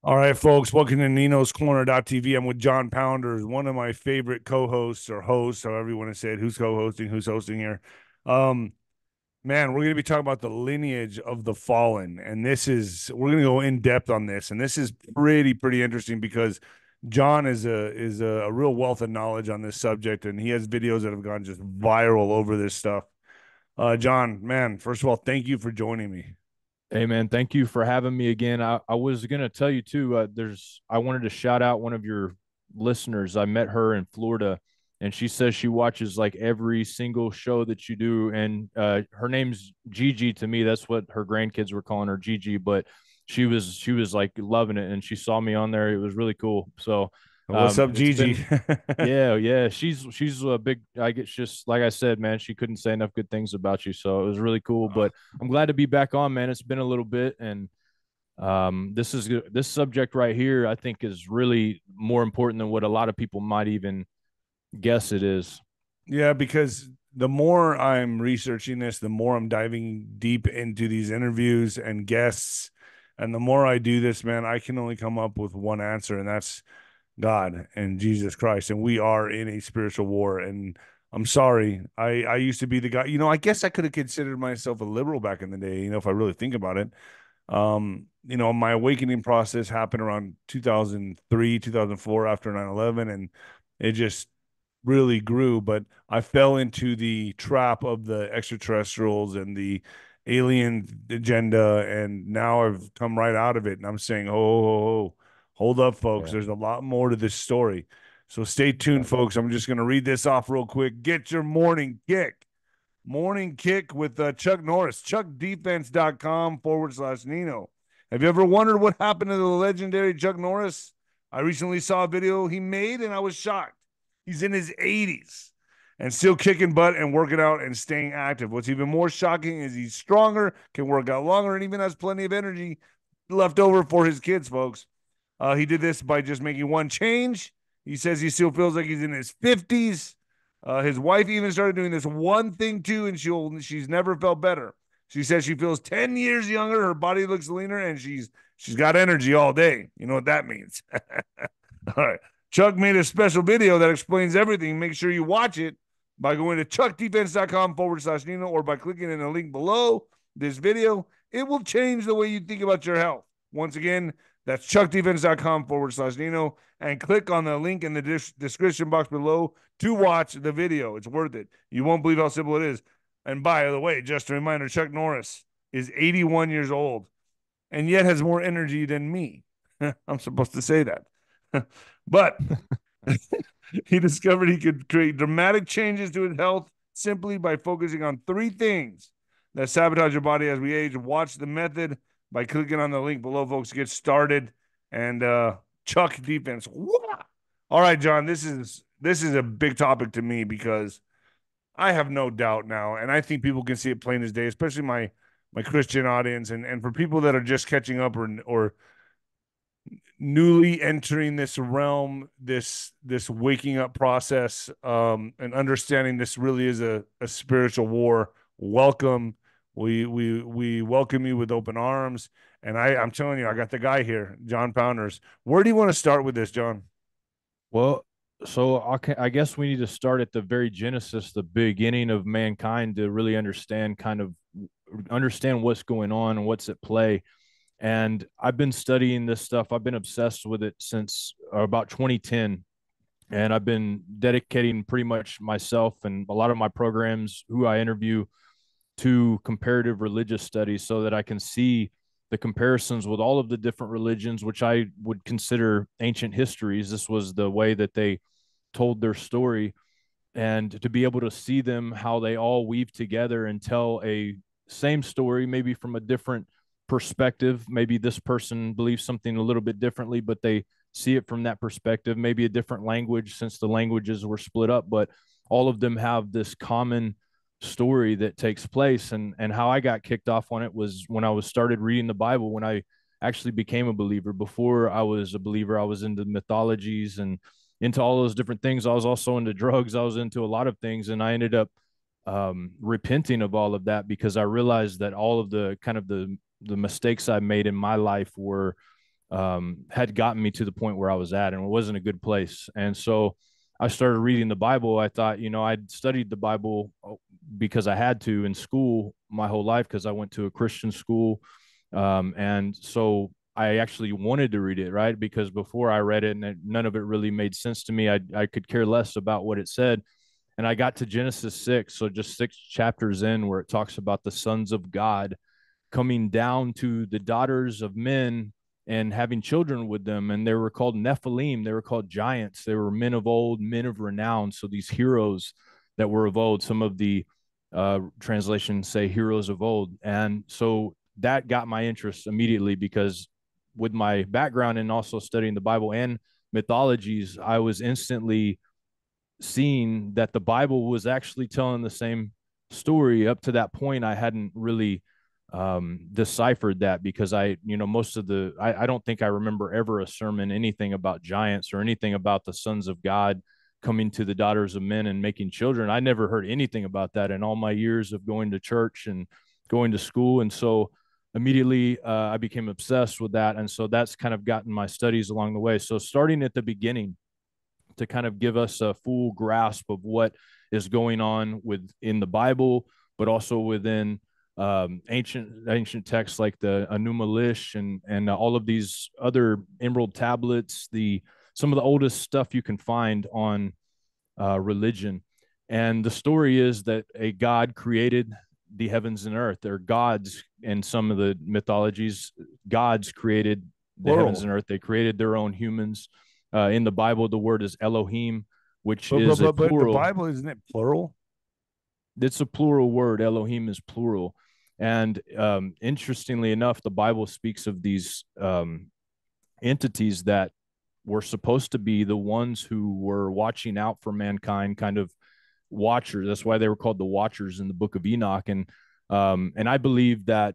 All right, folks, welcome to Nino's Corner.tv. I'm with Jon Pounders, one of my favorite co-hosts or hosts, however you want to say it. Who's co-hosting? Who's hosting here? Um, Man, we're going to be talking about the lineage of the fallen, and we're going to go in depth on this, and this is pretty interesting because Jon is a real wealth of knowledge on this subject, and he has videos that have gone just viral over this stuff. Jon, man, first of all, thank you for joining me. Hey man, thank you for having me again. I was gonna tell you too. I wanted to shout out one of your listeners. I met her in Florida, and she says she watches like every single show that you do. And her name's Gigi. To me, that's what her grandkids were calling her, Gigi. But she was like loving it, and she saw me on there. It was really cool. So What's up, it's Gigi? been yeah. She's a big. I guess just like I said, man, she couldn't say enough good things about you. So it was really cool. But I'm glad to be back on, man. It's been a little bit, and this subject right here, I think, is really more important than what a lot of people might even guess it is. Yeah, because the more I'm researching this, the more I'm diving deep into these interviews and guests. And the more I do this, man, I can only come up with one answer, and that's God and Jesus Christ. And we are in a spiritual war. And I'm sorry. I used to be the guy, I guess I could have considered myself a liberal back in the day, if I really think about it. My awakening process happened around 2003, 2004 after 9/11, and it just really grew, but I fell into the trap of the extraterrestrials and the alien agenda, and now I've come right out of it, and I'm saying, oh, hold up, folks. Yeah. There's a lot more to this story. So stay tuned, Yeah. folks. I'm just going to read this off real quick. Get your morning kick. Morning kick with Chuck Norris, chuckdefense.com/Nino. Have you ever wondered what happened to the legendary Chuck Norris? I recently saw a video he made and I was shocked. He's in his 80s and still kicking butt and working out and staying active. What's even more shocking is he's stronger, can work out longer, and even has plenty of energy left over for his kids, folks. He did this by just making one change. He says he still feels like he's in his 50s. His wife even started doing this one thing too, and she's never felt better. She says she feels 10 years younger. Her body looks leaner, and she's got energy all day. You know what that means. All right. Chuck made a special video that explains everything. Make sure you watch it by going to chuckdefense.com/Nino or by clicking in the link below this video. It will change the way you think about your health. Once again, that's chuckdefense.com/Nino, and click on the link in the description box below to watch the video. It's worth it. You won't believe how simple it is. And by the way, just a reminder, Chuck Norris is 81 years old and yet has more energy than me. I'm supposed to say that. But he discovered he could create dramatic changes to his health simply by focusing on three things that sabotage your body as we age. Watch the method by clicking on the link below, folks. Get started. And Chuck defense. All right, Jon, this is a big topic to me because I have no doubt now, and I think people can see it plain as day, especially my Christian audience, and for people that are just catching up or newly entering this realm, this waking up process, and understanding this really is a spiritual war. Welcome. We welcome you with open arms. And I'm telling you, I got the guy here, Jon Pounders. Where do you want to start with this, Jon? Well, so I guess we need to start at the very genesis, the beginning of mankind, to really understand what's going on and what's at play. And I've been studying this stuff. I've been obsessed with it since about 2010. And I've been dedicating pretty much myself and a lot of my programs, who I interview, to comparative religious studies so that I can see the comparisons with all of the different religions, which I would consider ancient histories. This was the way that they told their story, and to be able to see them, how they all weave together and tell a same story, maybe from a different perspective. Maybe this person believes something a little bit differently, but they see it from that perspective, maybe a different language since the languages were split up, but all of them have this common story that takes place. And how I got kicked off on it was when I was started reading the Bible, when I actually became a believer. Before I was a believer, I was into mythologies and into all those different things. I was also into drugs. I was into a lot of things, and I ended up repenting of all of that because I realized that all of the mistakes I made in my life were had gotten me to the point where I was at, and it wasn't a good place. And so I started reading the Bible. I thought, I'd studied the Bible because I had to in school my whole life because I went to a Christian school. And so I actually wanted to read it, right? Because before I read it, and none of it really made sense to me. I could care less about what it said. And I got to Genesis 6, so just 6 chapters in, where it talks about the sons of God coming down to the daughters of men and having children with them. And they were called Nephilim. They were called giants. They were men of old, men of renown. So these heroes that were of old, some of the translations say heroes of old. And so that got my interest immediately, because with my background and also studying the Bible and mythologies, I was instantly seeing that the Bible was actually telling the same story. Up to that point, I hadn't really deciphered that, because most of I don't think I remember ever a sermon, anything about giants or anything about the sons of God coming to the daughters of men and making children. I never heard anything about that in all my years of going to church and going to school. And so immediately I became obsessed with that. And so that's kind of gotten my studies along the way. So starting at the beginning, to kind of give us a full grasp of what is going on within the Bible, but also within ancient texts like the 𝗬𝗏 and all of these other emerald tablets, some of the oldest stuff you can find on religion. And the story is that a God created the heavens and earth. They're gods in some of the mythologies. Gods created the heavens and earth. They created their own humans. In the Bible, the word is Elohim, which is a plural. But the Bible, isn't it plural? It's a plural word. Elohim is plural. And interestingly enough, the Bible speaks of these entities that were supposed to be the ones who were watching out for mankind, kind of watchers. That's why they were called the Watchers in the book of Enoch. And I believe that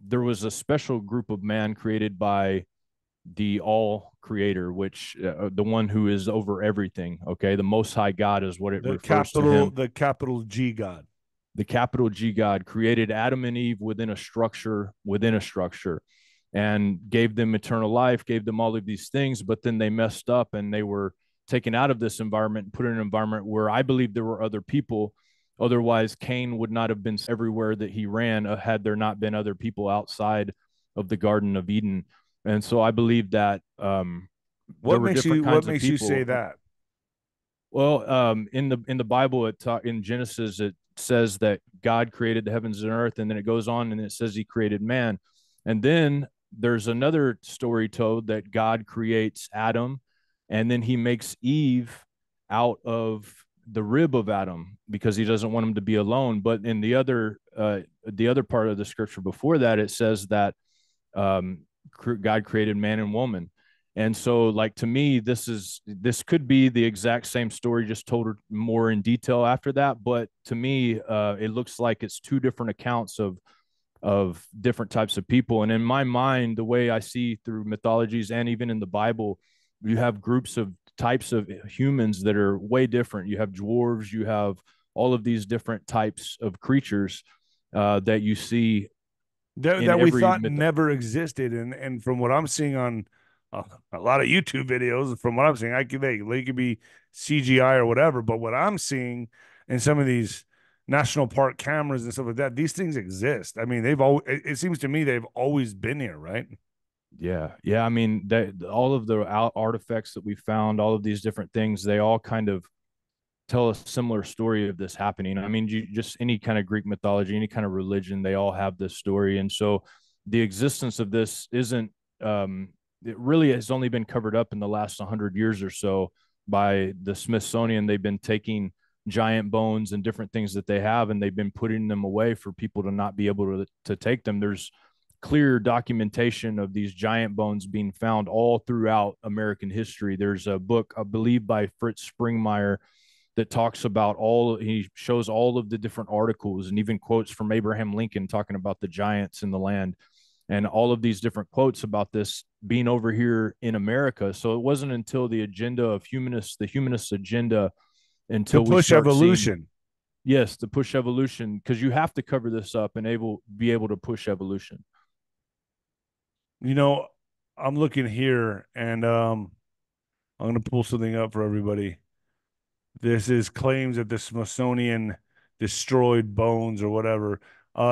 there was a special group of man created by the all creator, which the one who is over everything. Okay. The most high God is what it refers to him. The capital G God. The capital G God created Adam and Eve within a structure, and gave them eternal life, gave them all of these things, but then they messed up and they were taken out of this environment and put in an environment where I believe there were other people. Otherwise, Cain would not have been everywhere that he ran had there not been other people outside of the Garden of Eden. And so I believe that what makes you say that? Well, in the Bible, in Genesis, it says that God created the heavens and earth, and then it goes on and it says he created man. And then there's another story told that God creates Adam, and then he makes Eve out of the rib of Adam because he doesn't want him to be alone. But in the other part of the scripture before that, it says that God created man and woman. And so, like, to me, this could be the exact same story, just told more in detail after that. But to me, it looks like it's two different accounts of different types of people. And in my mind, the way I see through mythologies and even in the Bible, you have groups of types of humans that are way different. You have dwarves, you have all of these different types of creatures that you see that we thought never existed. And from what I'm seeing on a lot of YouTube videos, from what I'm seeing, they could be CGI or whatever, but what I'm seeing in some of these national park cameras and stuff like that, these things exist. I mean, it seems to me they've always been here, right? Yeah. I mean, all of the artifacts that we found, all of these different things, they all kind of tell a similar story of this happening. I mean, just any kind of Greek mythology, any kind of religion, they all have this story. And so the existence of this isn't, it really has only been covered up in the last 100 years or so by the Smithsonian. They've been taking giant bones and different things that they have, and they've been putting them away for people to not be able to take them. There's clear documentation of these giant bones being found all throughout American history. There's a book, I believe, by 𝗏𝗏 that talks about he shows all of the different articles and even quotes from Abraham Lincoln talking about the giants in the land and all of these different quotes about this being over here in America. So it wasn't until the agenda of the humanist agenda, until to push evolution. Yes, to push evolution, because you have to cover this up and be able to push evolution. I'm looking here, and I'm gonna pull something up for everybody. This is claims that the Smithsonian destroyed bones or whatever.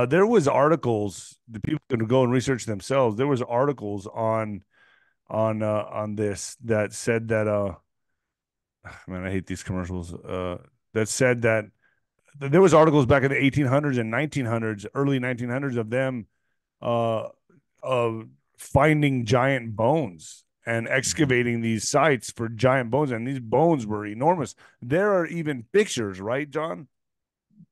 There was articles. The people can go and research themselves. There was articles on this that said that man, I hate these commercials. That said that there was articles back in the 1800s and 1900s, early 1900s, of them uh of finding giant bones and Mhm. excavating these sites for giant bones, and these bones were enormous. There are even pictures, right, John?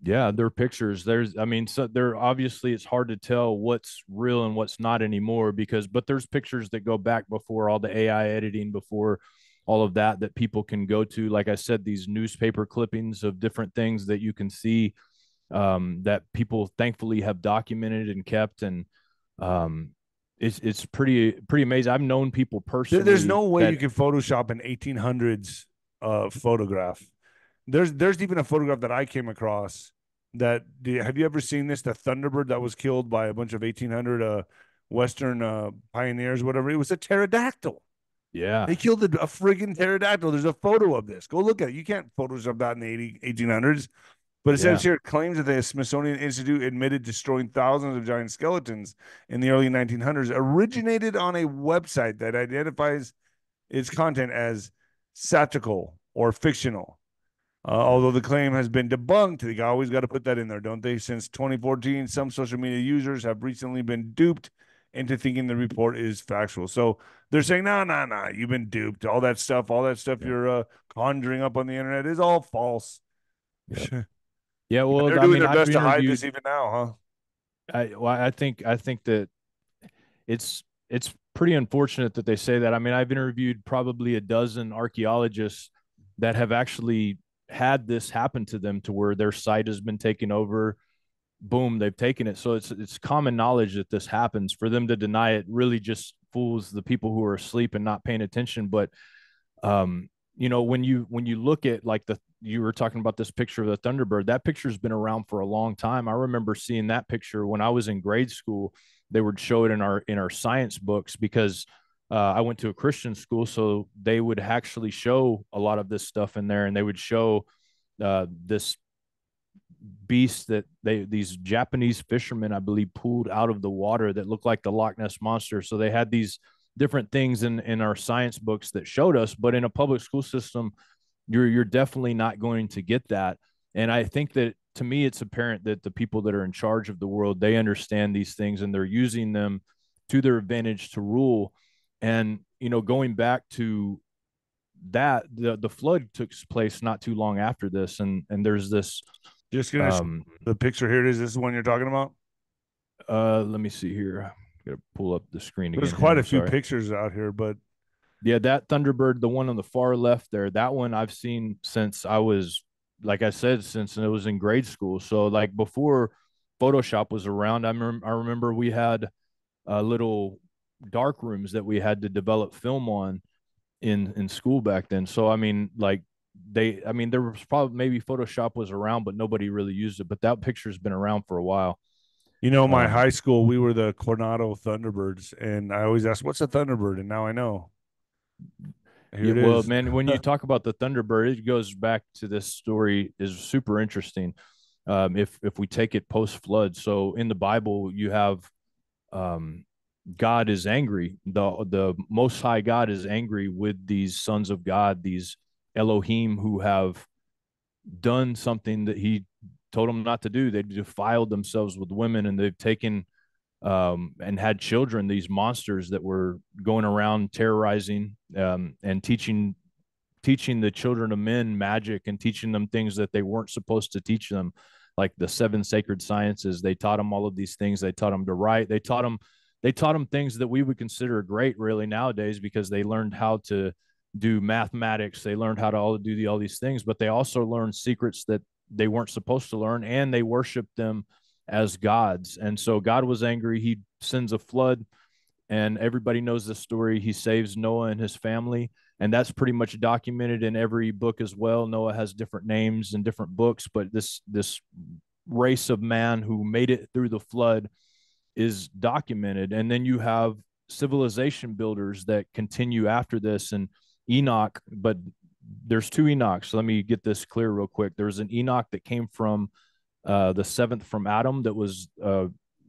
Yeah, there are pictures. There's, I mean, so there obviously it's hard to tell what's real and what's not anymore because, but there's pictures that go back before all the AI editing, before all of that, that people can go to. Like I said, these newspaper clippings of different things that you can see, that people thankfully have documented and kept. And um, it's pretty amazing. I've known people There's personally no way you that, can Photoshop an 1800s photograph. There's even a photograph that I came across that have you ever seen this? The Thunderbird that was killed by a bunch of 1800 Western pioneers, whatever. It was a pterodactyl. yeah, They killed a friggin' pterodactyl. There's a photo of this. Go look at it. You can't Photoshop that in the 1800s. But it says yeah, here claims that the Smithsonian Institute admitted destroying thousands of giant skeletons in the early 1900s originated on a website that identifies its content as satirical or fictional. yeah, Although the claim has been debunked, they always got to put that in there, don't they? Since 2014, some social media users have recently been duped into thinking the report is factual. So they're saying, no, no, no, you've been duped. All that stuff yeah, you're conjuring up on the internet is all false. yeah. Yeah, Yeah, well, they're I doing mean, their I've best to hide this interviewed. even now, huh? I think that it's pretty unfortunate that they say that. I mean, I've interviewed probably a dozen archaeologists that have actually had this happen to them, to where their site has been taken over. Boom, they've taken it. So it's common knowledge that this happens. For them to deny it really just fools the people who are asleep and not paying attention. But um, when you look at, like, the you were talking about this picture of the Thunderbird, that picture's been around for a long time. I remember seeing that picture when I was in grade school. They would show it in our science books because I went to a Christian school, so they would actually show a lot of this stuff in there, and they would show this beast that these Japanese fishermen, I believe, pulled out of the water that looked like the Loch Ness monster. So they had these different things in our science books that showed us, but in a public school system, you're definitely not going to get that. And I think that, to me, it's apparent that the people that are in charge of the world, they understand these things and they're using them to their advantage to rule. And going back to that, the flood took place not too long after this, and there's this. Just gonna show um the picture. Here it is. This is the one you're talking about. Let me see here. I'm gonna pull up the screen There's again here. quite a I'm few sorry. pictures out here, but Yeah, that Thunderbird, the one on the far left there, that one I've seen since I was, like I said, since it was in grade school. So, like, before Photoshop was around, I remember we had little dark rooms that we had to develop film on in school back then. So, I mean, like, there was probably, maybe Photoshop was around, but nobody really used it. But that picture's been around for a while. my Um, high school, we were the Coronado Thunderbirds, and I always asked, "What's a Thunderbird?" And now I know. Here Yeah, it well, is. man, when you talk about the Thunderbird, it goes back to this story is super interesting. If we take it post flood, so in the Bible you have, um, God is angry. The Most High God is angry with these sons of God, these Elohim, who have done something that He told them not to do. They defiled themselves with women, and they've taken and had children. These monsters that were going around terrorizing, and teaching the children of men magic and teaching them things that they weren't supposed to teach them, like the seven sacred sciences. They taught them all of these things. They taught them to write. They taught them things that we would consider great, really, nowadays, because they learned how to do mathematics. They learned how to all these things, but they also learned secrets that they weren't supposed to learn, and they worshiped them as gods. And so God was angry. He sends a flood, and everybody knows the story. He saves Noah and his family, and that's pretty much documented in every book as well. Noah has different names in different books, but this race of man who made it through the flood is documented. And then you have civilization builders that continue after this. And Enoch, but there's two Enochs. So let me get this clear real quick. There's an Enoch that came from the seventh from Adam, that was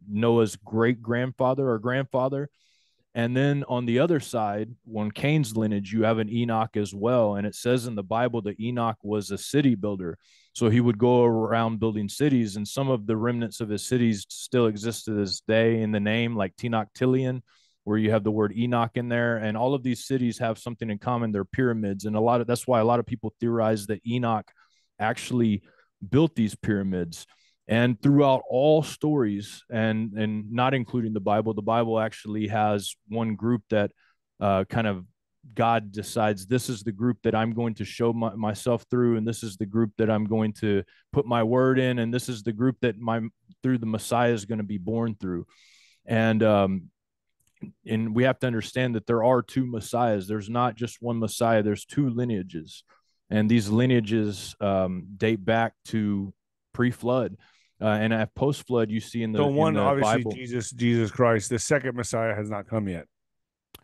Noah's great grandfather or grandfather. And then on the other side, on Cain's lineage, you have an Enoch as well. And it says in the Bible that Enoch was a city builder. So he would go around building cities, and some of the remnants of his cities still exist to this day in the name, like Tenochtitlan, where you have the word Enoch in there. And all of these cities have something in common. They're pyramids. And that's why a lot of people theorize that Enoch actually built these pyramids. And throughout all stories, and not including the Bible actually has one group that kind of God decides, this is the group that I'm going to show myself through, and this is the group that I'm going to put my word in, and this is the group that through the Messiah is going to be born through. And we have to understand that there are two Messiahs. There's not just one Messiah. There's two lineages, and these lineages date back to pre-flood. And at post-flood, you see in the, one, in the obviously, Bible, Jesus Christ. The second Messiah has not come yet,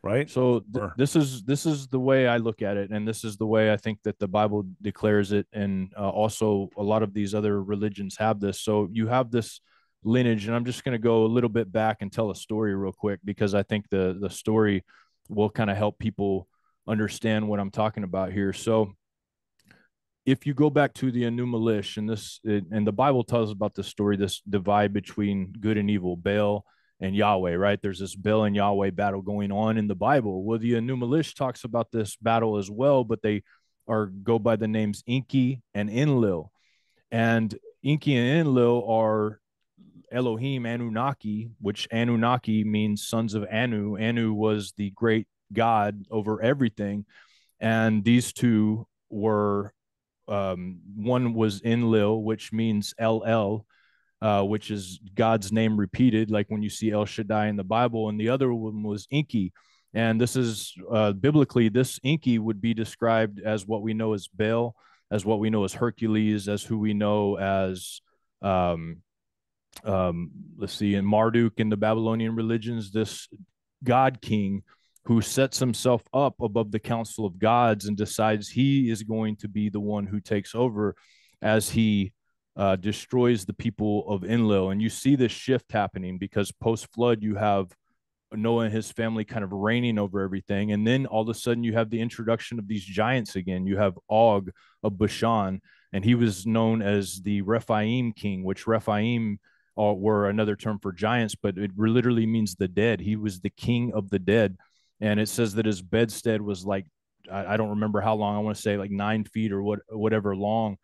right? So this is the way I look at it, and this is the way I think that the Bible declares it, and also a lot of these other religions have this. So you have this lineage, and I'm just going to go a little bit back and tell a story real quick, because I think the story will kind of help people understand what I'm talking about here. So if you go back to the 𝗬𝗏, and the Bible tells about this story, this divide between good and evil, Baal and Yahweh, right? There's this Baal and Yahweh battle going on in the Bible. Well, the 𝗬𝗏 talks about this battle as well, but they go by the names 𝗥𝗃 and 𝗀𝗏. And 𝗥𝗃 and 𝗀𝗏 are Elohim, Anunnaki, which Anunnaki means sons of Anu. Anu was the great God over everything. And these two were, one was 𝗀𝗏, which means El, which is God's name repeated, like when you see El Shaddai in the Bible, and the other one was 𝗥𝗃. And this is biblically, this 𝗥𝗃 would be described as what we know as Baal, as what we know as Hercules, as who we know as, let's see, in Marduk in the Babylonian religions, this God king who sets himself up above the council of gods and decides he is going to be the one who takes over as he destroys the people of Enlil. And you see this shift happening because post-flood, you have Noah and his family kind of reigning over everything. And then all of a sudden you have the introduction of these giants again. You have Og of Bashan, and he was known as the Rephaim king, which Rephaim were another term for giants, but it literally means the dead. He was the king of the dead. And it says that his bedstead was like, I don't remember how long, I want to say like 9 feet or whatever long.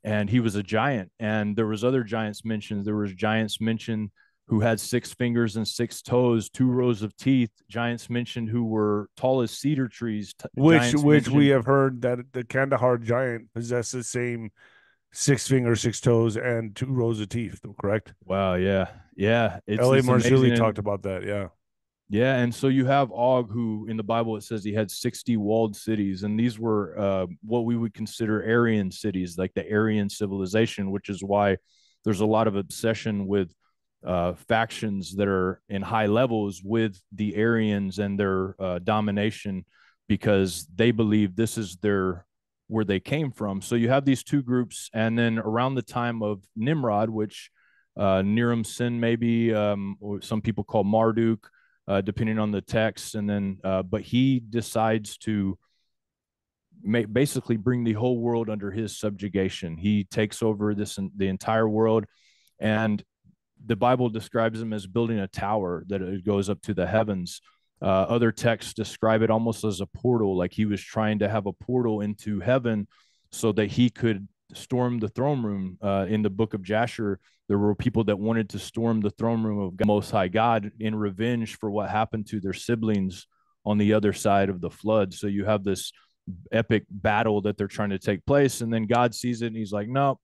And he was a giant. And there was other giants mentioned. There was giants mentioned who had 6 fingers and 6 toes, 2 rows of teeth. Giants mentioned who were tall as cedar trees. Which we have heard that the Kandahar giant possessed the same 6 fingers, 6 toes, and 2 rows of teeth. Correct? Wow. Yeah. Yeah. L.A. Marzulli talked about that. Yeah. Yeah, and so you have Og, who in the Bible it says he had 60 walled cities, and these were what we would consider Aryan cities, like the Aryan civilization, which is why there's a lot of obsession with factions that are in high levels with the Aryans and their domination, because they believe this is where they came from. So you have these two groups, and then around the time of Nimrod, which 𝗫𝗓𝗏 maybe, or some people call Marduk, depending on the text. And then, but he decides to basically bring the whole world under his subjugation. He takes over the entire world, and the Bible describes him as building a tower that it goes up to the heavens. Other texts describe it almost as a portal, like he was trying to have a portal into heaven so that he could storm the throne room. In the book of Jasher, there were people that wanted to storm the throne room of Most High God in revenge for what happened to their siblings on the other side of the flood. So you have this epic battle that they're trying to take place, and then God sees it and he's like, no,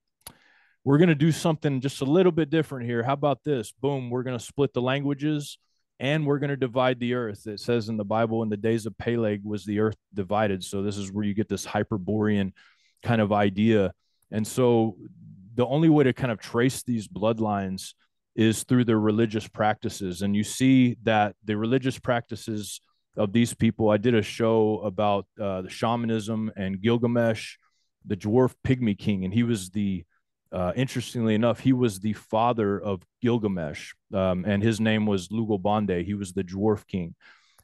we're going to do something just a little bit different here. How about this? Boom, we're going to split the languages, and we're going to divide the earth. It says in the Bible, in the days of Peleg was the earth divided. So this is where you get this Hyperborean kind of idea. And so the only way to kind of trace these bloodlines is through their religious practices. And you see that the religious practices of these people, I did a show about the shamanism and Gilgamesh, the dwarf pygmy king, and he was the interestingly enough, he was the father of Gilgamesh, and his name was 𝗬𝗏𝗏𝗧𝗏. He was the dwarf king,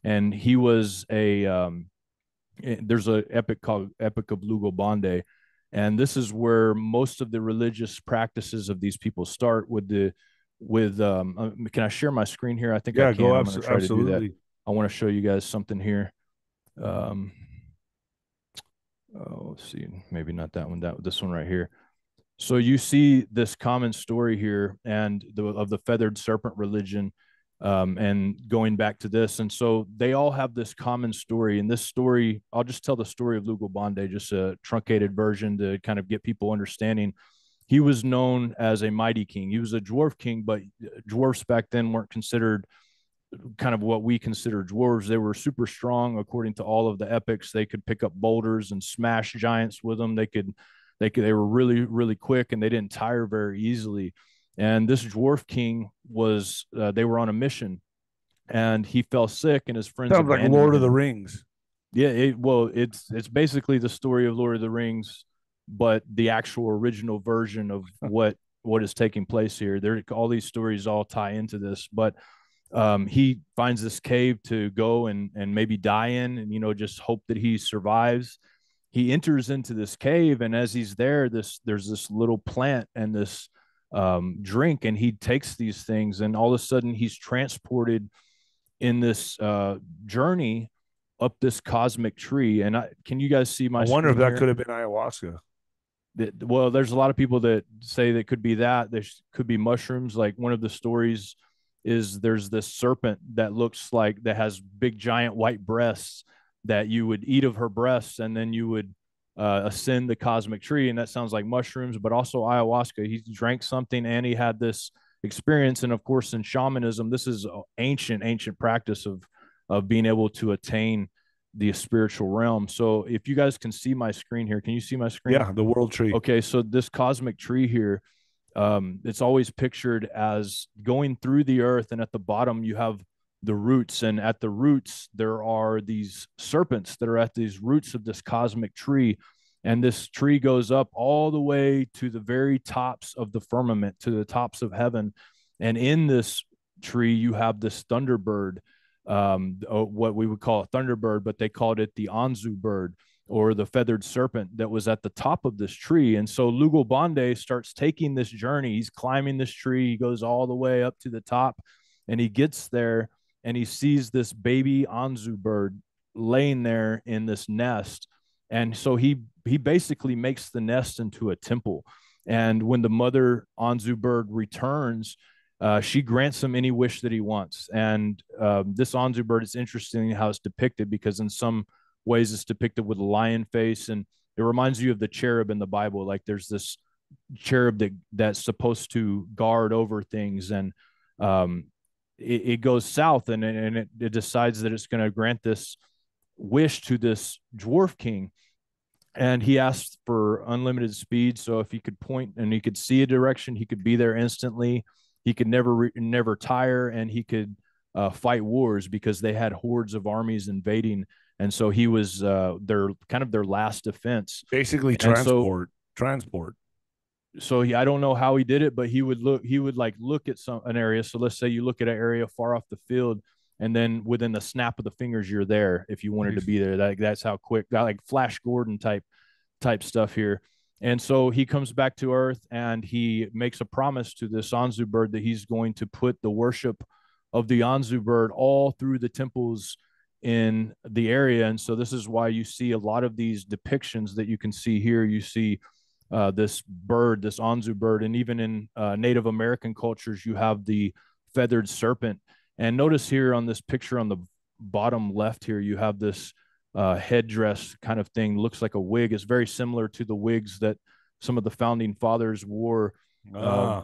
and he was there's an epic called Epic of 𝗬𝗏𝗏𝗧𝗏, and this is where most of the religious practices of these people start with can I share my screen here? I think I can. Go. I'm going to try absolutely. to do that. I want to show you guys something here. Let's see, maybe not that one, this one right here. So you see this common story here, and of the feathered serpent religion, and going back to this. And so they all have this common story. And this story, I'll just tell the story of 𝗬𝗏𝗏𝗧𝗏, just a truncated version to kind of get people understanding. He was known as a mighty king. He was a dwarf king, but dwarfs back then weren't considered kind of what we consider dwarves. They were super strong according to all of the epics. They could pick up boulders and smash giants with them. They were really, really quick, and they didn't tire very easily. And this dwarf king was they were on a mission, and he fell sick, and his friends sounds like Lord of the Rings. Yeah, it's basically the story of Lord of the Rings, but the actual original version of what is taking place here. There, all these stories all tie into this, but he finds this cave to go and maybe die in, and just hope that he survives. He enters into this cave, and as he's there, there's this little plant and this drink, and he takes these things, and all of a sudden he's transported in this journey up this cosmic tree. And can you guys see my I wonder if that here? could have been ayahuasca. Well, there's a lot of people that say that could be that. There could be mushrooms. Like one of the stories is there's this serpent that looks like, that has big giant white breasts, that you would eat of her breasts, and then you would ascend the cosmic tree. And that sounds like mushrooms, but also ayahuasca. He drank something and he had this experience. And of course, in shamanism, this is ancient practice of being able to attain the spiritual realm. So if you guys can see my screen here, can you see my screen? Yeah, the world tree. Okay, so this cosmic tree here, it's always pictured as going through the earth, and at the bottom you have the roots, and at the roots there are these serpents that are at these roots of this cosmic tree, and this tree goes up all the way to the very tops of the firmament, to the tops of heaven. And in this tree you have this thunderbird, what we would call a thunderbird, but they called it the Anzu bird, or the feathered serpent, that was at the top of this tree. And so 𝗬𝗏𝗏𝗏𝗧𝗏 starts taking this journey. He's climbing this tree. He goes all the way up to the top, and he gets there, and he sees this baby Anzu bird laying there in this nest. And so he basically makes the nest into a temple. And when the mother Anzu bird returns, she grants him any wish that he wants. And this Anzu bird, it's interesting how it's depicted, because in some ways it's depicted with a lion face, and it reminds you of the cherub in the Bible. Like there's this cherub that's supposed to guard over things, and it goes south, and it decides that it's going to grant this wish to this dwarf king, and he asked for unlimited speed. So if he could point and he could see a direction, he could be there instantly. He could never tire, and he could fight wars, because they had hordes of armies invading, and so he was their last defense. Basically, transport. So I don't know how he did it, but he would look at an area. So let's say you look at an area far off the field, and then within the snap of the fingers, you're there if you wanted to be there. That's how quick, like Flash Gordon type stuff here. And so he comes back to Earth, and he makes a promise to this Anzu bird that he's going to put the worship of the Anzu bird all through the temples in the area. And so this is why you see a lot of these depictions that you can see here. You see this bird, this Anzu bird, and even in Native American cultures, you have the feathered serpent. And notice here on this picture on the bottom left here, you have this headdress kind of thing, looks like a wig. It's very similar to the wigs that some of the founding fathers wore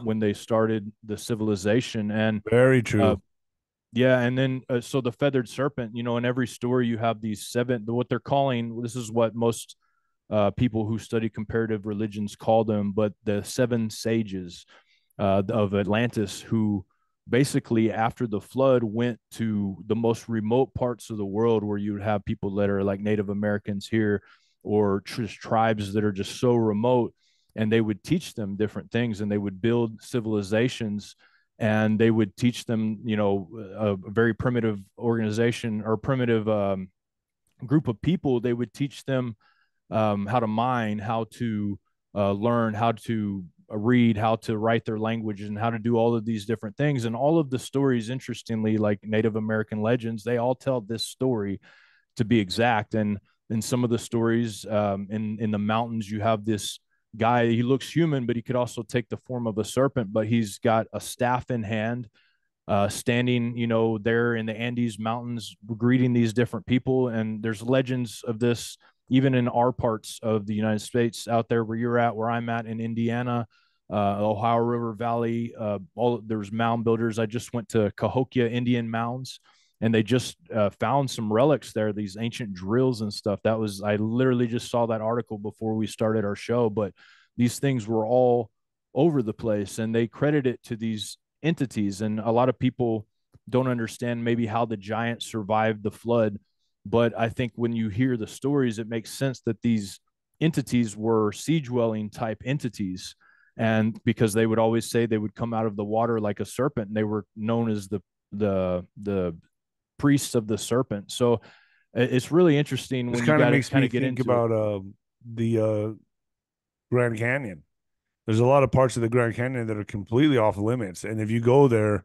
when they started the civilization. And very true. Yeah, and then so the feathered serpent, in every story you have these seven, what they're calling, this is what most people who study comparative religions call them, but the seven sages. of Atlantis, who basically after the flood went to the most remote parts of the world where you would have people that are like Native Americans here, or just tribes that are just so remote, and they would teach them different things, and they would build civilizations, and they would teach them, you know, a very primitive organization or primitive group of people. They would teach them how to mine, how to learn, how to read, how to write their language, and how to do all of these different things. And all of the stories, interestingly, like Native American legends, they all tell this story, to be exact. And in some of the stories, in the mountains, you have this guy. He looks human, but he could also take the form of a serpent. But he's got a staff in hand, standing, you know, there in the Andes Mountains, greeting these different people. And there's legends of this even in our parts of the United States, out there where you're at, where I'm at in Indiana, Ohio River Valley. There's mound builders. I just went to Cahokia Indian Mounds, and they just found some relics there, these ancient drills and stuff. I literally just saw that article before we started our show, but these things were all over the place, and they credit it to these entities. And a lot of people don't understand maybe how the giants survived the flood. But I think when you hear the stories, it makes sense that these entities were sea dwelling type entities. And because they would always say they would come out of the water like a serpent, and they were known as the priests of the serpent. So it's really interesting when you got to kind of get into about the Grand Canyon. There's a lot of parts of the Grand Canyon that are completely off limits, and if you go there,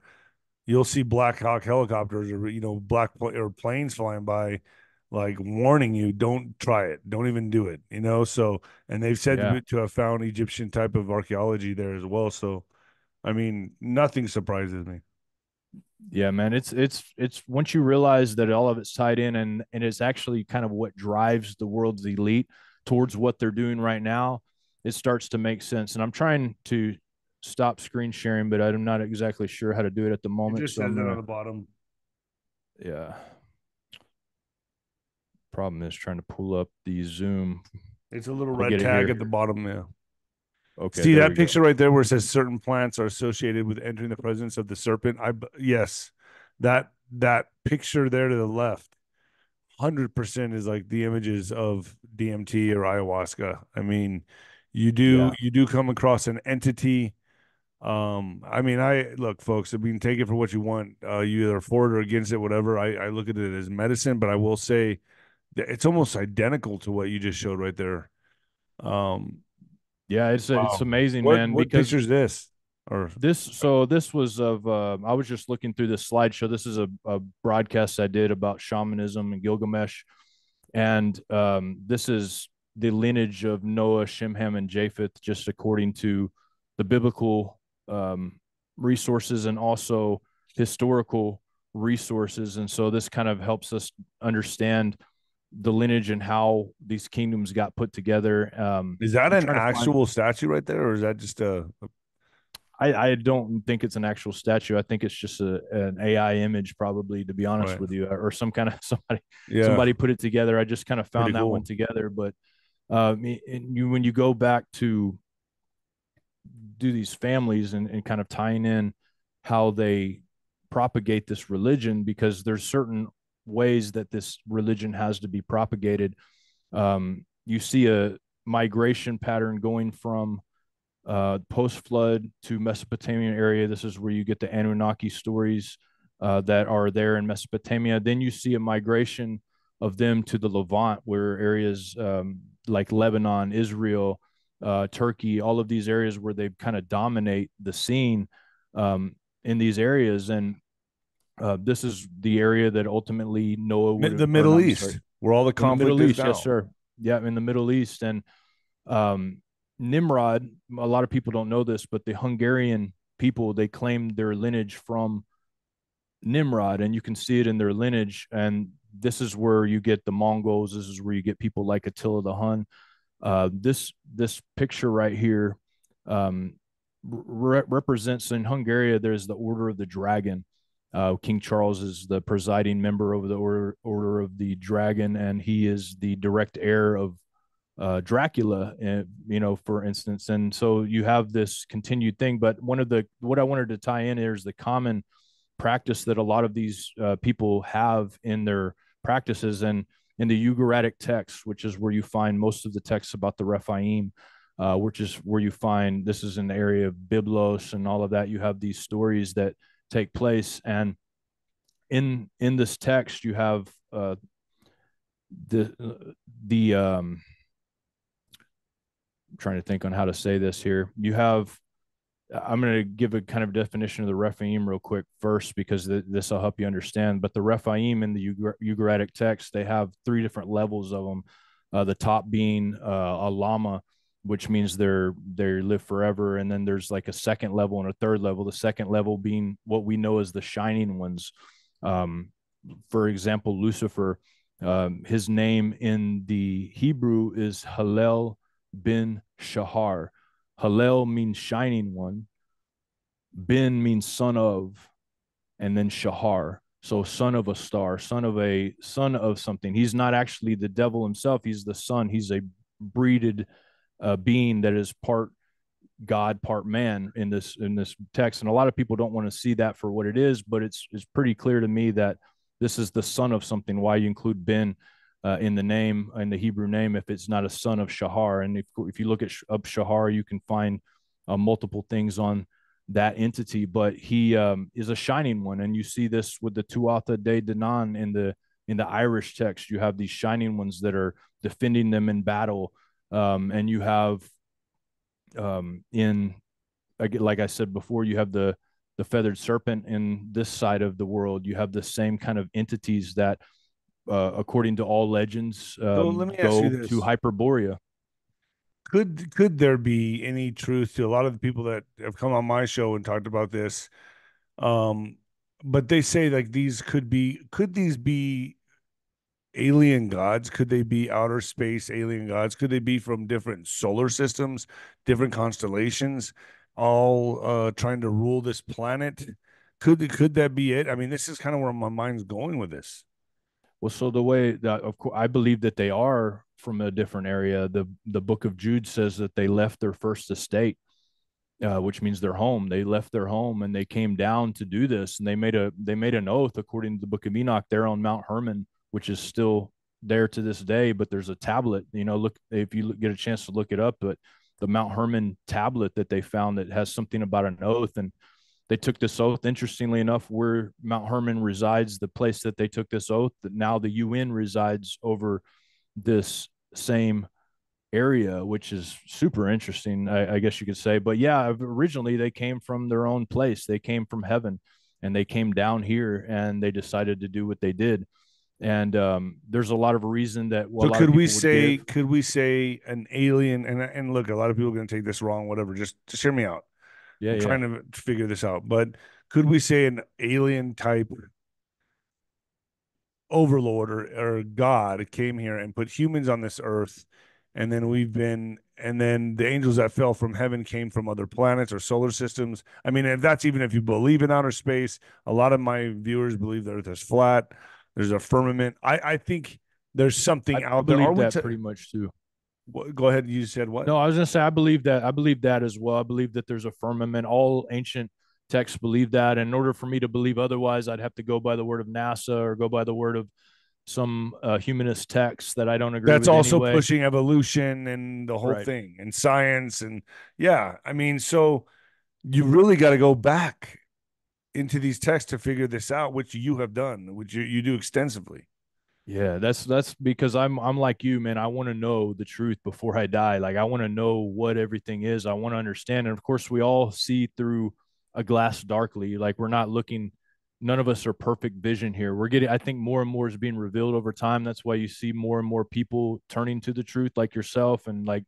you'll see Black Hawk helicopters or or planes flying by, like warning you, don't try it, don't even do it. So, and they've said to have found Egyptian type of archaeology there as well. So, I mean, nothing surprises me. Yeah, man, it's once you realize that all of it's tied in, and it's actually kind of what drives the world's elite towards what they're doing right now, it starts to make sense. And I'm trying to stop screen sharing, but I'm not exactly sure how to do it at the moment. It just says that on the bottom. Yeah. Problem is trying to pull up the Zoom. It's a little red tag at the bottom there. Okay. See that picture right there where it says certain plants are associated with entering the presence of the serpent? Yes, that picture there to the left, 100% is like the images of DMT or ayahuasca. I mean, you do come across an entity. I mean, look, folks, I mean, take it for what you want. You either for it or against it, whatever. I look at it as medicine, but I will say that it's almost identical to what you just showed right there. Yeah, it's amazing, man. What picture is this? Or this was of I was just looking through this slideshow. This is a broadcast I did about shamanism and Gilgamesh, and this is the lineage of Noah, Shem, Ham, and Japheth, just according to the biblical resources and also historical resources. And so this kind of helps us understand the lineage and how these kingdoms got put together. Is that an actual statue right there, or is that just I don't think it's an actual statue. I think it's just an AI image, probably, to be honest with you, or some kind of somebody put it together. I just kind of found that one together. But when you go back to do these families and kind of tying in how they propagate this religion, because there's certain ways that this religion has to be propagated. You see a migration pattern going from post-flood to Mesopotamian area. This is where you get the Anunnaki stories that are there in Mesopotamia. Then you see a migration of them to the Levant, where areas like Lebanon, Israel, Turkey, all of these areas where they kind of dominate the scene in these areas. And this is the area that ultimately Noah would the Middle East, where all the conflict is now. Yes, sir. Yeah, in the Middle East. And Nimrod, a lot of people don't know this, but the Hungarian people, they claim their lineage from Nimrod, and you can see it in their lineage. And this is where you get the Mongols. This is where you get people like Attila the Hun. This picture right here represents, in Hungary, there's the Order of the Dragon. King Charles is the presiding member over the Order of the Dragon, and he is the direct heir of Dracula, for instance. And so you have this continued thing. But what I wanted to tie in here is the common practice that a lot of these people have in their practices. And in the Ugaritic text, which is where you find most of the texts about the Rephaim, which is where you find, this is in the area of Byblos and all of that, you have these stories that take place. And in this text, you have the I'm trying to think on how to say this here. You have, I'm going to give a kind of definition of the Rephaim real quick first, because this will help you understand. But the Rephaim in the Ugaritic text, they have three different levels of them. The top being a llama, which means they live forever. And then there's like a second level and a third level. The second level being what we know as the shining ones. For example, Lucifer, his name in the Hebrew is Hallel bin Shahar. Hallel means shining one, bin means son of, and then Shahar. So son of a star, son of something. He's not actually the devil himself. He's the son. He's a breeded being that is part God, part man in this text. And a lot of people don't want to see that for what it is, but it's pretty clear to me that this is the son of something. Why you include bin in the name, in the Hebrew name, if it's not a son of Shahar. And if you look at Shahar, you can find multiple things on that entity, but he is a shining one. And you see this with the 𝗬𝗏𝗍 in the Irish text. You have these shining ones that are defending them in battle. And you have like I said before, you have the feathered serpent in this side of the world. You have the same kind of entities that, according to all legends, So let me ask you go this. to Hyperborea. Could there be any truth to a lot of the people that have come on my show and talked about this? But they say like could these be alien gods? Could they be outer space alien gods? Could they be from different solar systems, different constellations, all trying to rule this planet? Could that be it? I mean, this is kind of where my mind's going with this. Well, so the way that, of course, I believe that they are from a different area. The book of Jude says that they left their first estate, which means their home. They left their home and they came down to do this, and they made an oath, according to the book of Enoch. They're on Mount Hermon, which is still there to this day. But there's a tablet. Look, if you get a chance to look it up, but the Mount Hermon tablet that they found that has something about an oath. And they took this oath, interestingly enough, where Mount Hermon resides, the place that they took this oath, that now the UN resides over this same area, which is super interesting, I guess you could say. But yeah, originally they came from their own place. They came from heaven, and they came down here, and they decided to do what they did. And there's a lot of reason that. So could we say an alien? And look, a lot of people are going to take this wrong. Whatever. Just hear me out. Yeah, I'm trying to figure this out. But could we say an alien type overlord or God came here and put humans on this earth, and then the angels that fell from heaven came from other planets or solar systems? I mean, if you believe in outer space, a lot of my viewers believe the earth is flat. There's a firmament. I think there's something out there. I believe that pretty much too. Go ahead. You said what? No, I was going to say, I believe that as well. I believe that there's a firmament. All ancient texts believe that. And in order for me to believe otherwise, I'd have to go by the word of NASA or go by the word of some humanist text that I don't agree with. That's also anyway. Pushing evolution and the whole thing and science. And yeah, I mean, so you really got to go back into these texts to figure this out, which you have done, which you do extensively. Yeah, that's because I'm like you, man. I want to know the truth before I die. Like, I want to know what everything is. I want to understand. And of course, we all see through a glass darkly. Like, we're not looking, none of us are perfect vision here. I think more and more is being revealed over time. That's why you see more and more people turning to the truth, like yourself and like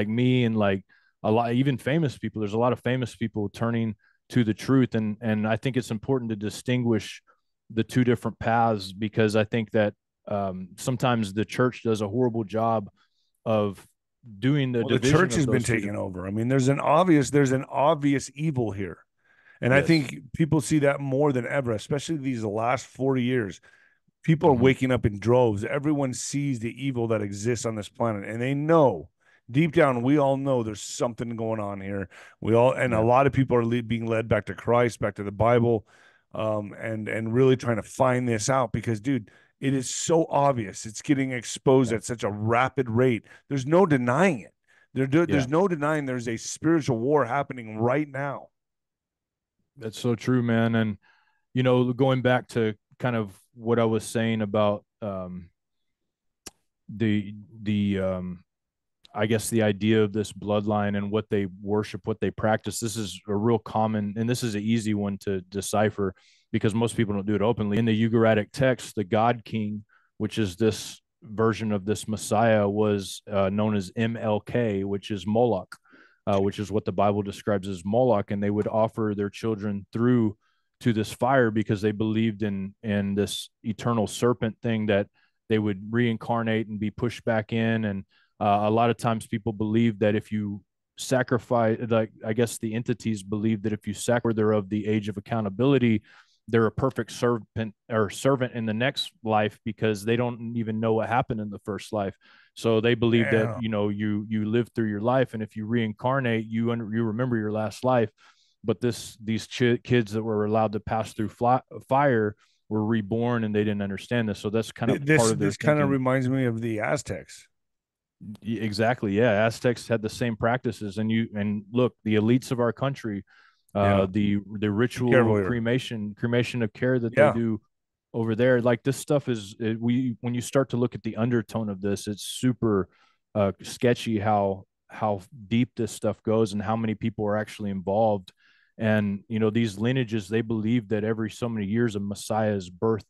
me, and like a lot, even famous people. There's a lot of famous people turning to the truth. And I think it's important to distinguish the two different paths, because I think that sometimes the church does a horrible job of doing the church has been taken over. I mean, there's an obvious evil here. And yes. I think people see that more than ever, especially these last 40 years. People are waking up in droves. Everyone sees the evil that exists on this planet, and they know deep down, we all know there's something going on here. A lot of people are being led back to Christ, back to the Bible, and really trying to find this out because, dude, it is so obvious. It's getting exposed at such a rapid rate. There's no denying it. There's no denying there's a spiritual war happening right now. That's so true, man. And, you know, going back to kind of what I was saying about the I guess the idea of this bloodline and what they worship, what they practice. This is a real common, and this is an easy one to decipher because most people don't do it openly. In the Ugaritic text, the God King, which is this version of this Messiah, was known as MLK, which is Moloch, which is what the Bible describes as Moloch, and they would offer their children through to this fire because they believed in this eternal serpent thing that they would reincarnate and be pushed back in. And a lot of times people believe that if you sacrifice, like I guess the entities believe that if you sacrifice, they're of the age of accountability, they're a perfect servant in the next life because they don't even know what happened in the first life. So they believe that, you know, you live through your life, and if you reincarnate, you remember your last life. But these kids that were allowed to pass through fire were reborn, and they didn't understand this. So that's kind of part of this kind of reminds me of the Aztecs. Exactly. Yeah. Aztecs had the same practices, and look, the elites of our country, the ritual cremation of care that they do over there, like this stuff when you start to look at the undertone of this, it's super sketchy how deep this stuff goes and how many people are actually involved. And, you know, these lineages, they believe that every so many years a Messiah is birthed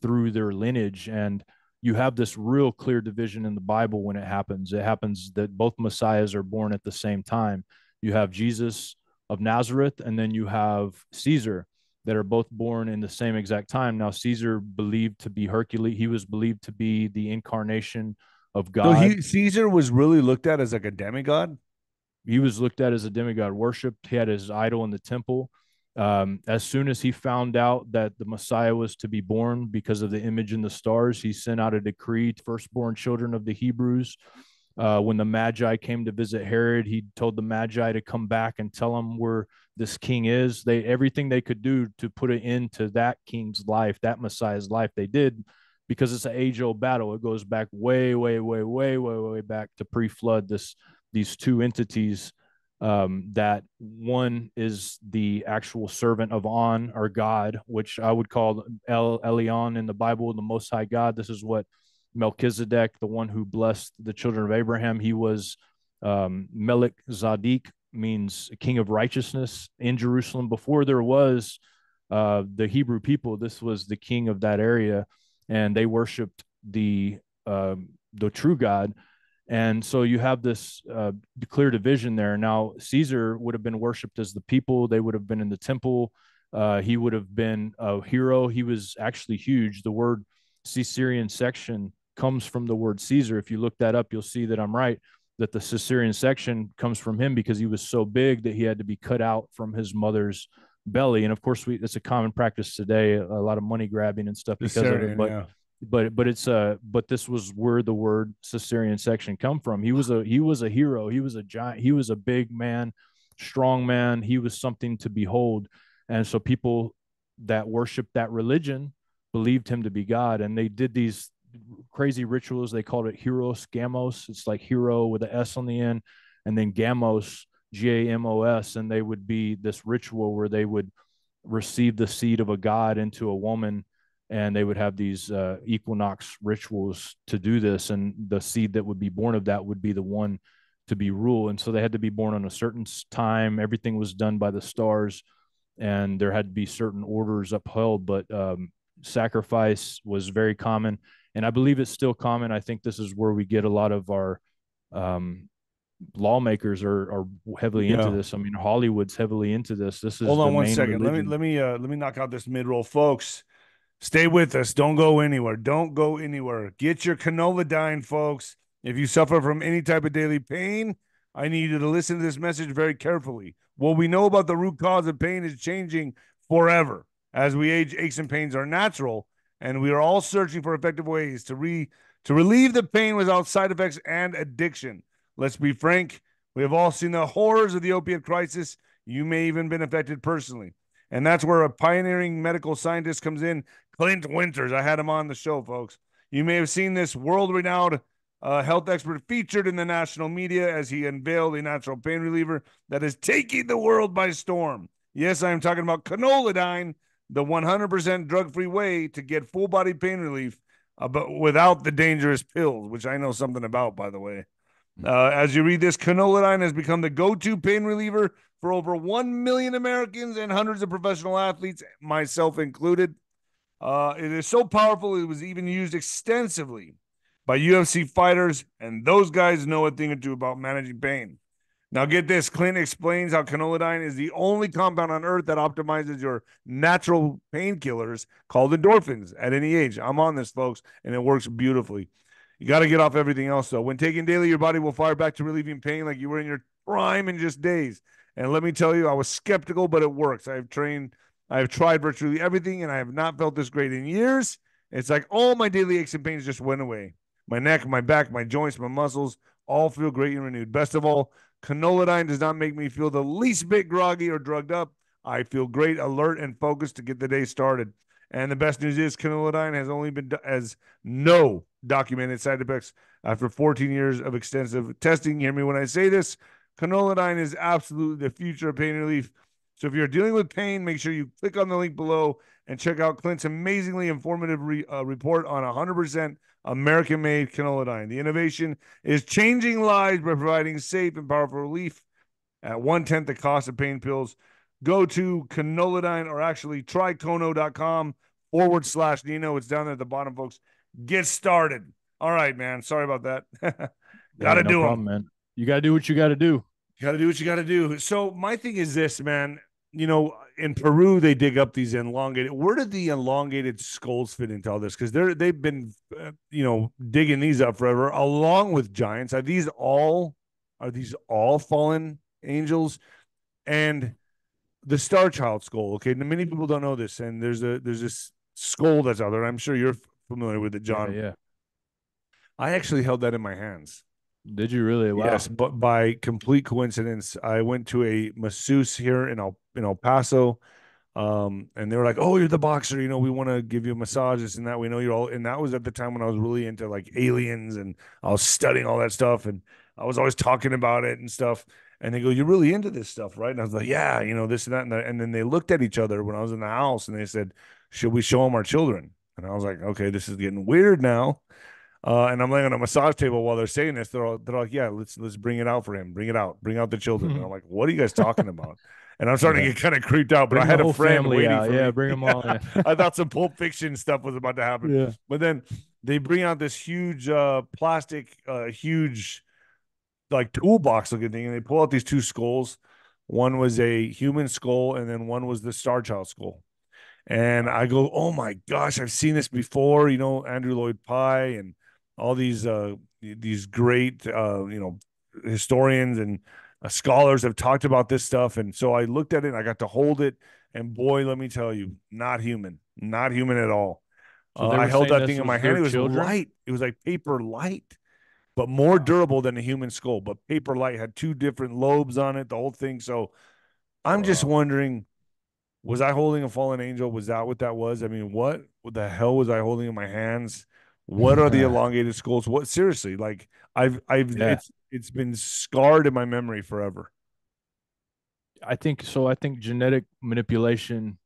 through their lineage. And you have this real clear division in the Bible when it happens. It happens that both Messiahs are born at the same time. You have Jesus of Nazareth, and then you have Caesar, that are both born in the same exact time. Now, Caesar believed to be Hercules. He was believed to be the incarnation of God. So Caesar was really looked at as like a demigod? He was looked at as a demigod, worshipped. He had his idol in the temple. As soon as he found out that the Messiah was to be born because of the image in the stars, he sent out a decree to firstborn children of the Hebrews. When the Magi came to visit Herod, he told the Magi to come back and tell him where this king is. Everything they could do to put an end to that king's life, that Messiah's life, they did, because it's an age-old battle. It goes back way back to pre-flood. These two entities, that one is the actual servant of On, or God, which I would call El Elyon in the Bible, the Most High God. This is what Melchizedek, the one who blessed the children of Abraham, he was Melech Zadik, means king of righteousness in Jerusalem. Before there was the Hebrew people, this was the king of that area, and they worshipped the true God. And so you have this clear division there. Now, Caesar would have been worshipped as the people. They would have been in the temple. He would have been a hero. He was actually huge. The word Caesarean section comes from the word Caesar. If you look that up, you'll see that I'm right, that the Caesarean section comes from him because he was so big that he had to be cut out from his mother's belly. And of course, it's a common practice today, a lot of money grabbing and stuff because of it. But this was where the word Caesarean section come from. He was a hero. He was a giant. He was a big man, strong man. He was something to behold. And so people that worshiped that religion believed him to be God, and they did these crazy rituals. They called it 𝗏𝗏𝗏𝗏. It's like hero with an S on the end, and then 𝗏𝗏𝗏𝗏s, GAMOS, and they would be this ritual where they would receive the seed of a god into a woman, and they would have these equinox rituals to do this, and the seed that would be born of that would be the one to be ruled. And so they had to be born on a certain time. Everything was done by the stars, and there had to be certain orders upheld. But sacrifice was very common, and I believe it's still common. I think this is where we get a lot of our lawmakers are heavily into this. I mean, Hollywood's heavily into this. This is hold on one second. Religion. Let me knock out this mid-roll, folks. Stay with us. Don't go anywhere. Don't go anywhere. Get your 𝗀𝗃𝗏, folks. If you suffer from any type of daily pain, I need you to listen to this message very carefully. What we know about the root cause of pain is changing forever. As we age, aches and pains are natural. and we are all searching for effective ways to relieve the pain without side effects and addiction. Let's be frank, we have all seen the horrors of the opiate crisis. You may even been affected personally. And that's where a pioneering medical scientist comes in, Clint Winters. I had him on the show, folks. You may have seen this world-renowned health expert featured in the national media as he unveiled a natural pain reliever that is taking the world by storm. Yes, I am talking about Quinolodine, the 100% drug-free way to get full-body pain relief, but without the dangerous pills, which I know something about, by the way. As you read this, Quinolodine has become the go-to pain reliever for over 1 million Americans and hundreds of professional athletes, myself included. It is so powerful, it was even used extensively by UFC fighters, and those guys know a thing or two about managing pain. Now, get this. Clint explains how Quinolodine is the only compound on earth that optimizes your natural painkillers called endorphins at any age. I'm on this, folks, and it works beautifully. You got to get off everything else, though. When taken daily, your body will fire back to relieving pain like you were in your prime in just days. And let me tell you, I was skeptical, but it works. I have tried virtually everything, and I have not felt this great in years. It's like all my daily aches and pains just went away. My neck, my back, my joints, my muscles all feel great and renewed. Best of all, Quinolodine does not make me feel the least bit groggy or drugged up. I feel great, alert, and focused to get the day started. And the best news is Quinolodine has no documented side effects after 14 years of extensive testing. Hear me when I say this. Quinolodine is absolutely the future of pain relief. So if you're dealing with pain, make sure you click on the link below and check out Clint's amazingly informative report on 100% American-made Quinolodine. The innovation is changing lives by providing safe and powerful relief at 1/10 the cost of pain pills. Go to Quinolodine, or actually trycono.com/Nino. It's down there at the bottom, folks. Get started. All right, man. Sorry about that. Gotta no do problem, them. man. You got to do what you got to do. Got to do what you got to do. So my thing is this, man. In Peru, they dig up these elongated. Where did the elongated skulls fit into all this? Because they've been, digging these up forever, along with giants. Are these all fallen angels? And the Star Child skull. Okay, many people don't know this, and there's this skull that's out there. I'm sure you're familiar with it, John. Yeah. I actually held that in my hands. Did you really? Wow. Yes, but by complete coincidence, I went to a masseuse here in El Paso, and they were like, "Oh, you're the boxer. We want to give you a massage, this and that. We know you're all." And that was at the time when I was really into like aliens, and I was studying all that stuff, and I was always talking about it and stuff. And they go, "You're really into this stuff, right?" And I was like, "Yeah, this and that." And then they looked at each other when I was in the house, and they said, "Should we show them our children?" And I was like, "Okay, this is getting weird now." And I'm laying on a massage table while they're saying this. They're like, "Yeah, let's bring it out for him. Bring it out. Bring out the children." And I'm like, "What are you guys talking about?" And I'm starting to get kind of creeped out. But Bring I had the a whole friend family waiting out. for Yeah, me. bring them all in. I thought some Pulp Fiction stuff was about to happen. Yeah. But then they bring out this huge plastic, huge like toolbox looking thing, and they pull out these two skulls. One was a human skull, and then one was the Star Child skull. And I go, "Oh my gosh, I've seen this before." Andrew Lloyd Pye and all these great historians and scholars have talked about this stuff. And so I looked at it and I got to hold it, and boy, let me tell you, not human at all. So I held that thing in was my hand. It was children? light. It was like paper light, but more durable than a human skull. But paper light had two different lobes on it, the whole thing. So I'm just wondering, was I holding a fallen angel? Was that what that was? I mean, what the hell was I holding in my hands? What are the elongated skulls? What, seriously? Like Yeah. it's been scarred in my memory forever. I think so. I think genetic manipulation,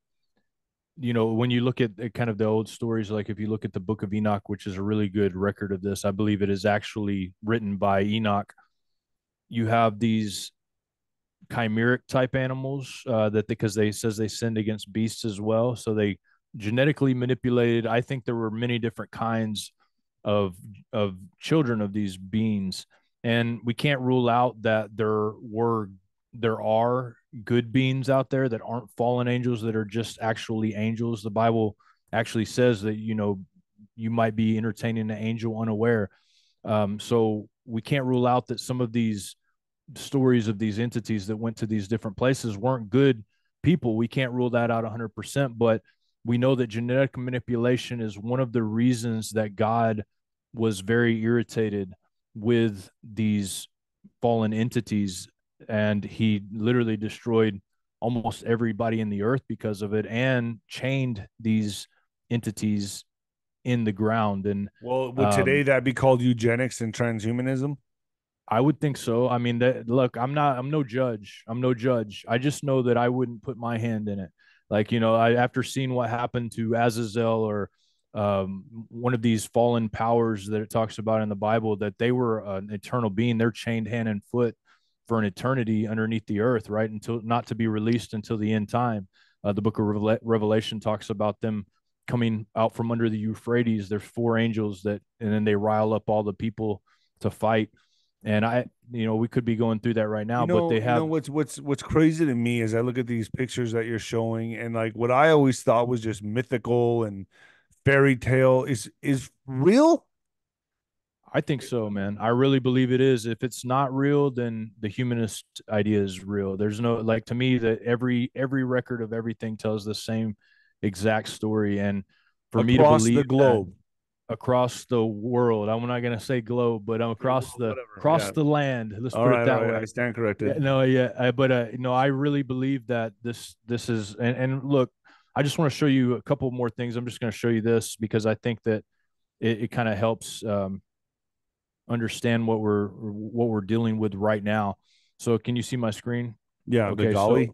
when you look at kind of the old stories, like if you look at the Book of Enoch, which is a really good record of this, I believe it is actually written by Enoch. You have these chimeric type animals that because they says they sinned against beasts as well, so they genetically manipulated. I think there were many different kinds of children of these beings, and we can't rule out that there are good beings out there that aren't fallen angels, that are just actually angels. The Bible actually says that you might be entertaining an angel unaware. So we can't rule out that some of these stories of these entities that went to these different places weren't good people. We can't rule that out 100%, but we know that genetic manipulation is one of the reasons that God was very irritated with these fallen entities, and he literally destroyed almost everybody in the earth because of it, and chained these entities in the ground. And Well, would today that be called eugenics and transhumanism? I would think so. I mean, that, look, I'm no judge. I'm no judge. I just know that I wouldn't put my hand in it. Like, after seeing what happened to Azazel, or one of these fallen powers that it talks about in the Bible, that they were an eternal being. They're chained hand and foot for an eternity underneath the earth, right? Until, not to be released until the end time. The book of Revelation talks about them coming out from under the Euphrates. There's four angels that, and then they rile up all the people to fight. And we could be going through that right now, but they have. What's crazy to me is I look at these pictures that you're showing, and like what I always thought was just mythical and fairy tale is real. I think so, man. I really believe it is. If it's not real, then the humanist idea is real. There's no, like, to me, that every record of everything tells the same exact story. And for me to Across the believe globe, across the world, I'm not going to say globe, but I'm across the land. Let's put it that way. I stand corrected. Yeah, no, yeah, but I really believe that this is, and look, I just want to show you a couple more things. I'm just going to show you this because I think that it kind of helps understand what we're dealing with right now. So can you see my screen? Yeah. Okay. The 𝗏𝗊𝗍. So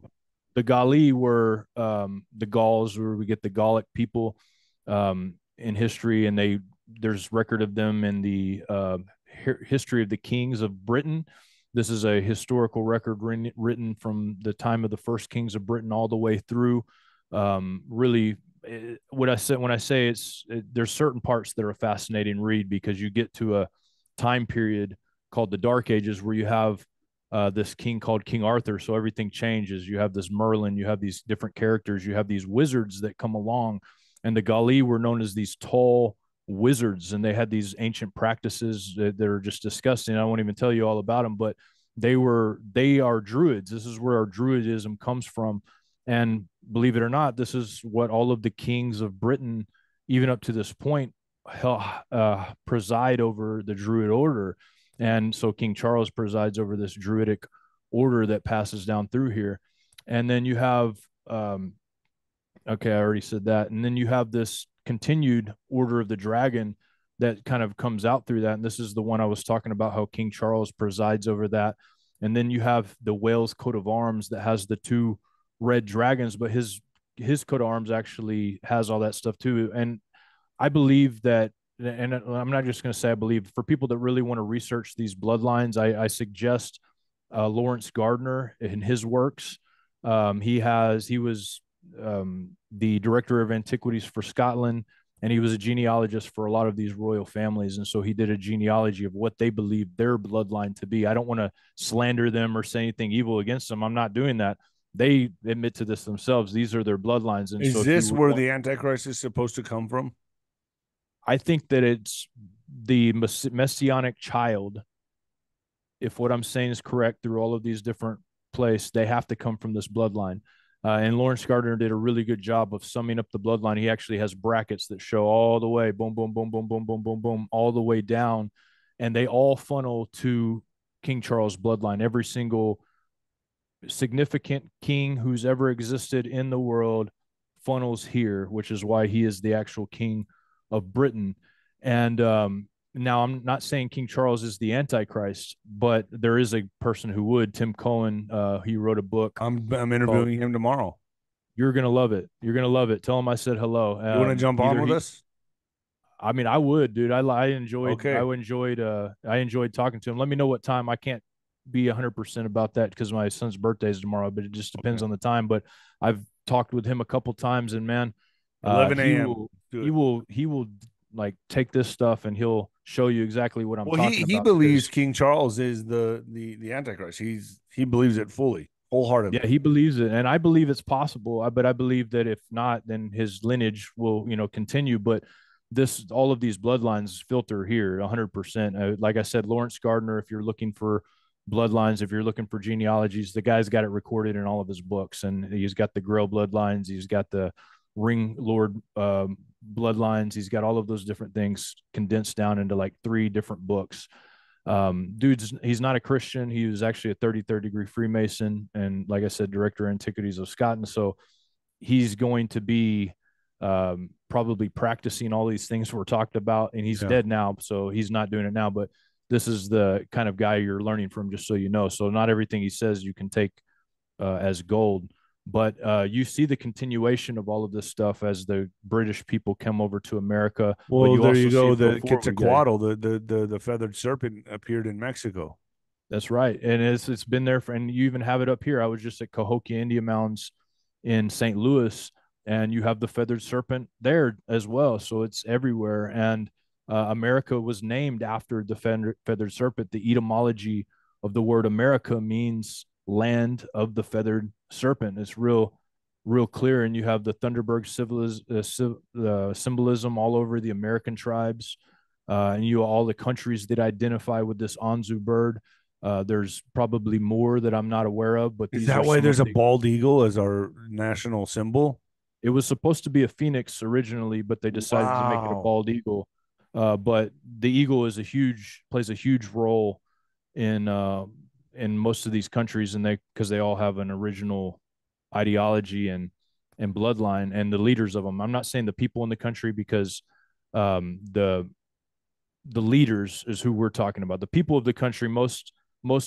the 𝗏𝗍𝗍 were the Gauls, where we get the Gallic people in history, and there's record of them in the history of the kings of Britain. This is a historical record written from the time of the first kings of Britain all the way through. Really, when I say there's certain parts that are a fascinating read, because you get to a time period called the Dark Ages, where you have this king called King Arthur. So everything changes. You have this Merlin, you have these different characters, you have these wizards that come along, and the 𝗏𝗍𝗍 were known as these tall wizards, and they had these ancient practices that are just disgusting. I won't even tell you all about them, but they are druids. This is where our druidism comes from. And believe it or not, this is what all of the kings of Britain, even up to this point, preside over the Druid order. And so King Charles presides over this Druidic order that passes down through here. And then you have, okay, I already said that. And then you have this continued order of the dragon that kind of comes out through that. And this is the one I was talking about, how King Charles presides over that. And then you have the Wales coat of arms that has the two red dragons, but his coat of arms actually has all that stuff too. And I believe that, and I'm not just going to say I believe, for people that really want to research these bloodlines, I suggest Lawrence Gardner in his works. He was the director of antiquities for Scotland, and he was a genealogist for a lot of these royal families. And so he did a genealogy of what they believed their bloodline to be. I don't want to slander them or say anything evil against them. I'm not doing that. They admit to this themselves. These are their bloodlines. And is so this where the Antichrist is supposed to come from? I think that it's the messianic child. If what I'm saying is correct, through all of these different places, they have to come from this bloodline. And Lawrence Gardner did a really good job of summing up the bloodline. He actually has brackets that show all the way, boom, boom, boom, boom, boom, boom, boom, boom, all the way down. And they all funnel to King Charles' bloodline. Every single significant king who's ever existed in the world funnels here, which is why he is the actual king of Britain. And now I'm not saying King Charles is the Antichrist, but there is a person who would. Tim Cohen, he wrote a book. I'm interviewing him tomorrow. You're gonna love it. You're gonna love it. Tell him I said hello. You want to jump on with us? I mean, I would, dude. I enjoyed. Okay. I enjoyed talking to him. Let me know what time. I can't be 100% about that because my son's birthday is tomorrow, but it just depends on the time. But I've talked with him a couple times, and man, 11 a.m. He will like take this stuff and he'll show you exactly what I'm talking about. He believes King Charles is the Antichrist. He believes it fully, wholeheartedly. Yeah, he believes it, and I believe it's possible. But I believe that if not, then his lineage will continue. But all of these bloodlines filter here 100%. Like I said, Lawrence Gardner, if you're looking for bloodlines, if you're looking for genealogies, the guy's got it recorded in all of his books, and he's got the Grail bloodlines, he's got the Ring Lord Bloodlines. He's got all of those different things condensed down into like 3 different books. He's not a Christian. He was actually a 33rd degree Freemason, and like I said, director of Antiquities of Scotland. So he's going to be probably practicing all these things we're talked about, and he's dead now, so he's not doing it now. But this is the kind of guy you're learning from, just so you know. So not everything he says you can take as gold. But you see the continuation of all of this stuff as the British people come over to America. Well, but you there also you go. see The before we get, Quetzalcoatl, the feathered serpent, appeared in Mexico. that's right, and it's been there for, and you even have it up here. I was just at 𝗀𝗃𝗃 Indian Mounds in St. Louis, and you have the feathered serpent there as well. So it's everywhere, and America was named after the feathered serpent. The etymology of the word America means land of the feathered serpent. It's real clear, and you have the Thunderbird symbolism all over the American tribes, and you all the countries that identify with this Anzu bird. There's probably more that I'm not aware of, but Is these that are why some there's of a the. bald eagle as our national symbol? It was supposed to be a phoenix originally, but they decided to make it a Wow. bald eagle. But the eagle plays a huge role in most of these countries, and because they all have an original ideology and bloodline and the leaders of them. I'm not saying the people in the country, because the leaders is who we're talking about. The people of the country, most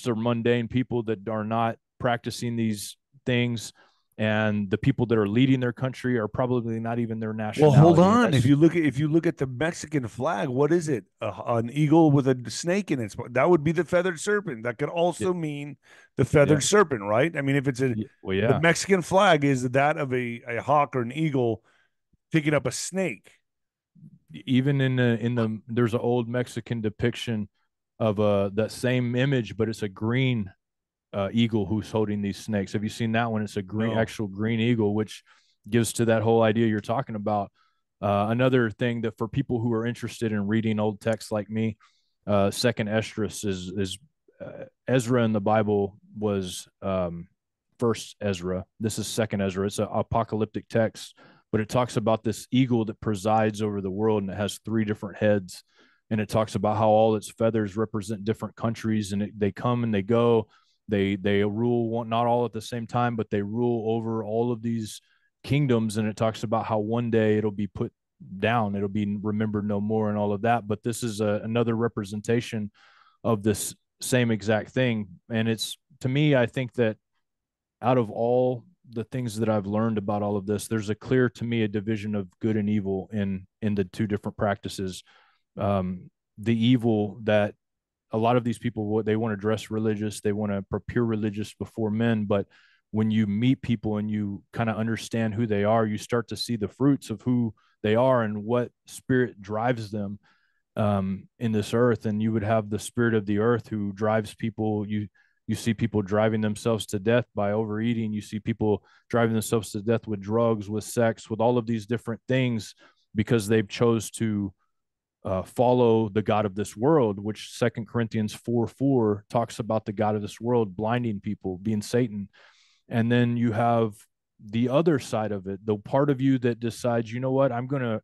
are mundane people that are not practicing these things, and the people that are leading their country are probably not even their Well, hold nationality. And on. that's If you look at the Mexican flag, what is it? An eagle with a snake in it. That would be the feathered serpent. That could yeah, also mean the yeah, feathered serpent, right? I mean, if it's well, the yeah. Mexican flag is that of a hawk or an eagle picking up a snake. Even in the there's an old Mexican depiction of that same image, but it's a green eagle who's holding these snakes. Have you seen that one? It's a No. actual green eagle, which gives to that whole idea you're talking about. Another thing that for people who are interested in reading old texts like me, second Esdras is Ezra in the Bible was first Ezra. This is second Ezra. It's an apocalyptic text, but it talks about this eagle that presides over the world, and it has 3 different heads. And it talks about how all its feathers represent different countries, and they come and they go. They rule not all at the same time, but they rule over all of these kingdoms. And it talks about how one day it'll be put down, it'll be remembered no more, and all of that. But this is another representation of this same exact thing. And it's, to me, I think that out of all the things that I've learned about all of this, there's a clear, to me, a division of good and evil in the 2 different practices. The evil that a lot of these people, they want to dress religious, they want to appear religious before men, but when you meet people and you kind of understand who they are, you start to see the fruits of who they are and what spirit drives them in this earth. And you would have the spirit of the earth who drives people. You see people driving themselves to death by overeating. You see people driving themselves to death with drugs, with sex, with all of these different things, because they've chose to follow the god of this world, which 2 Corinthians 4:4 talks about the god of this world blinding people, being Satan. And then you have the other side of it, the part of you that decides, you know what, I'm going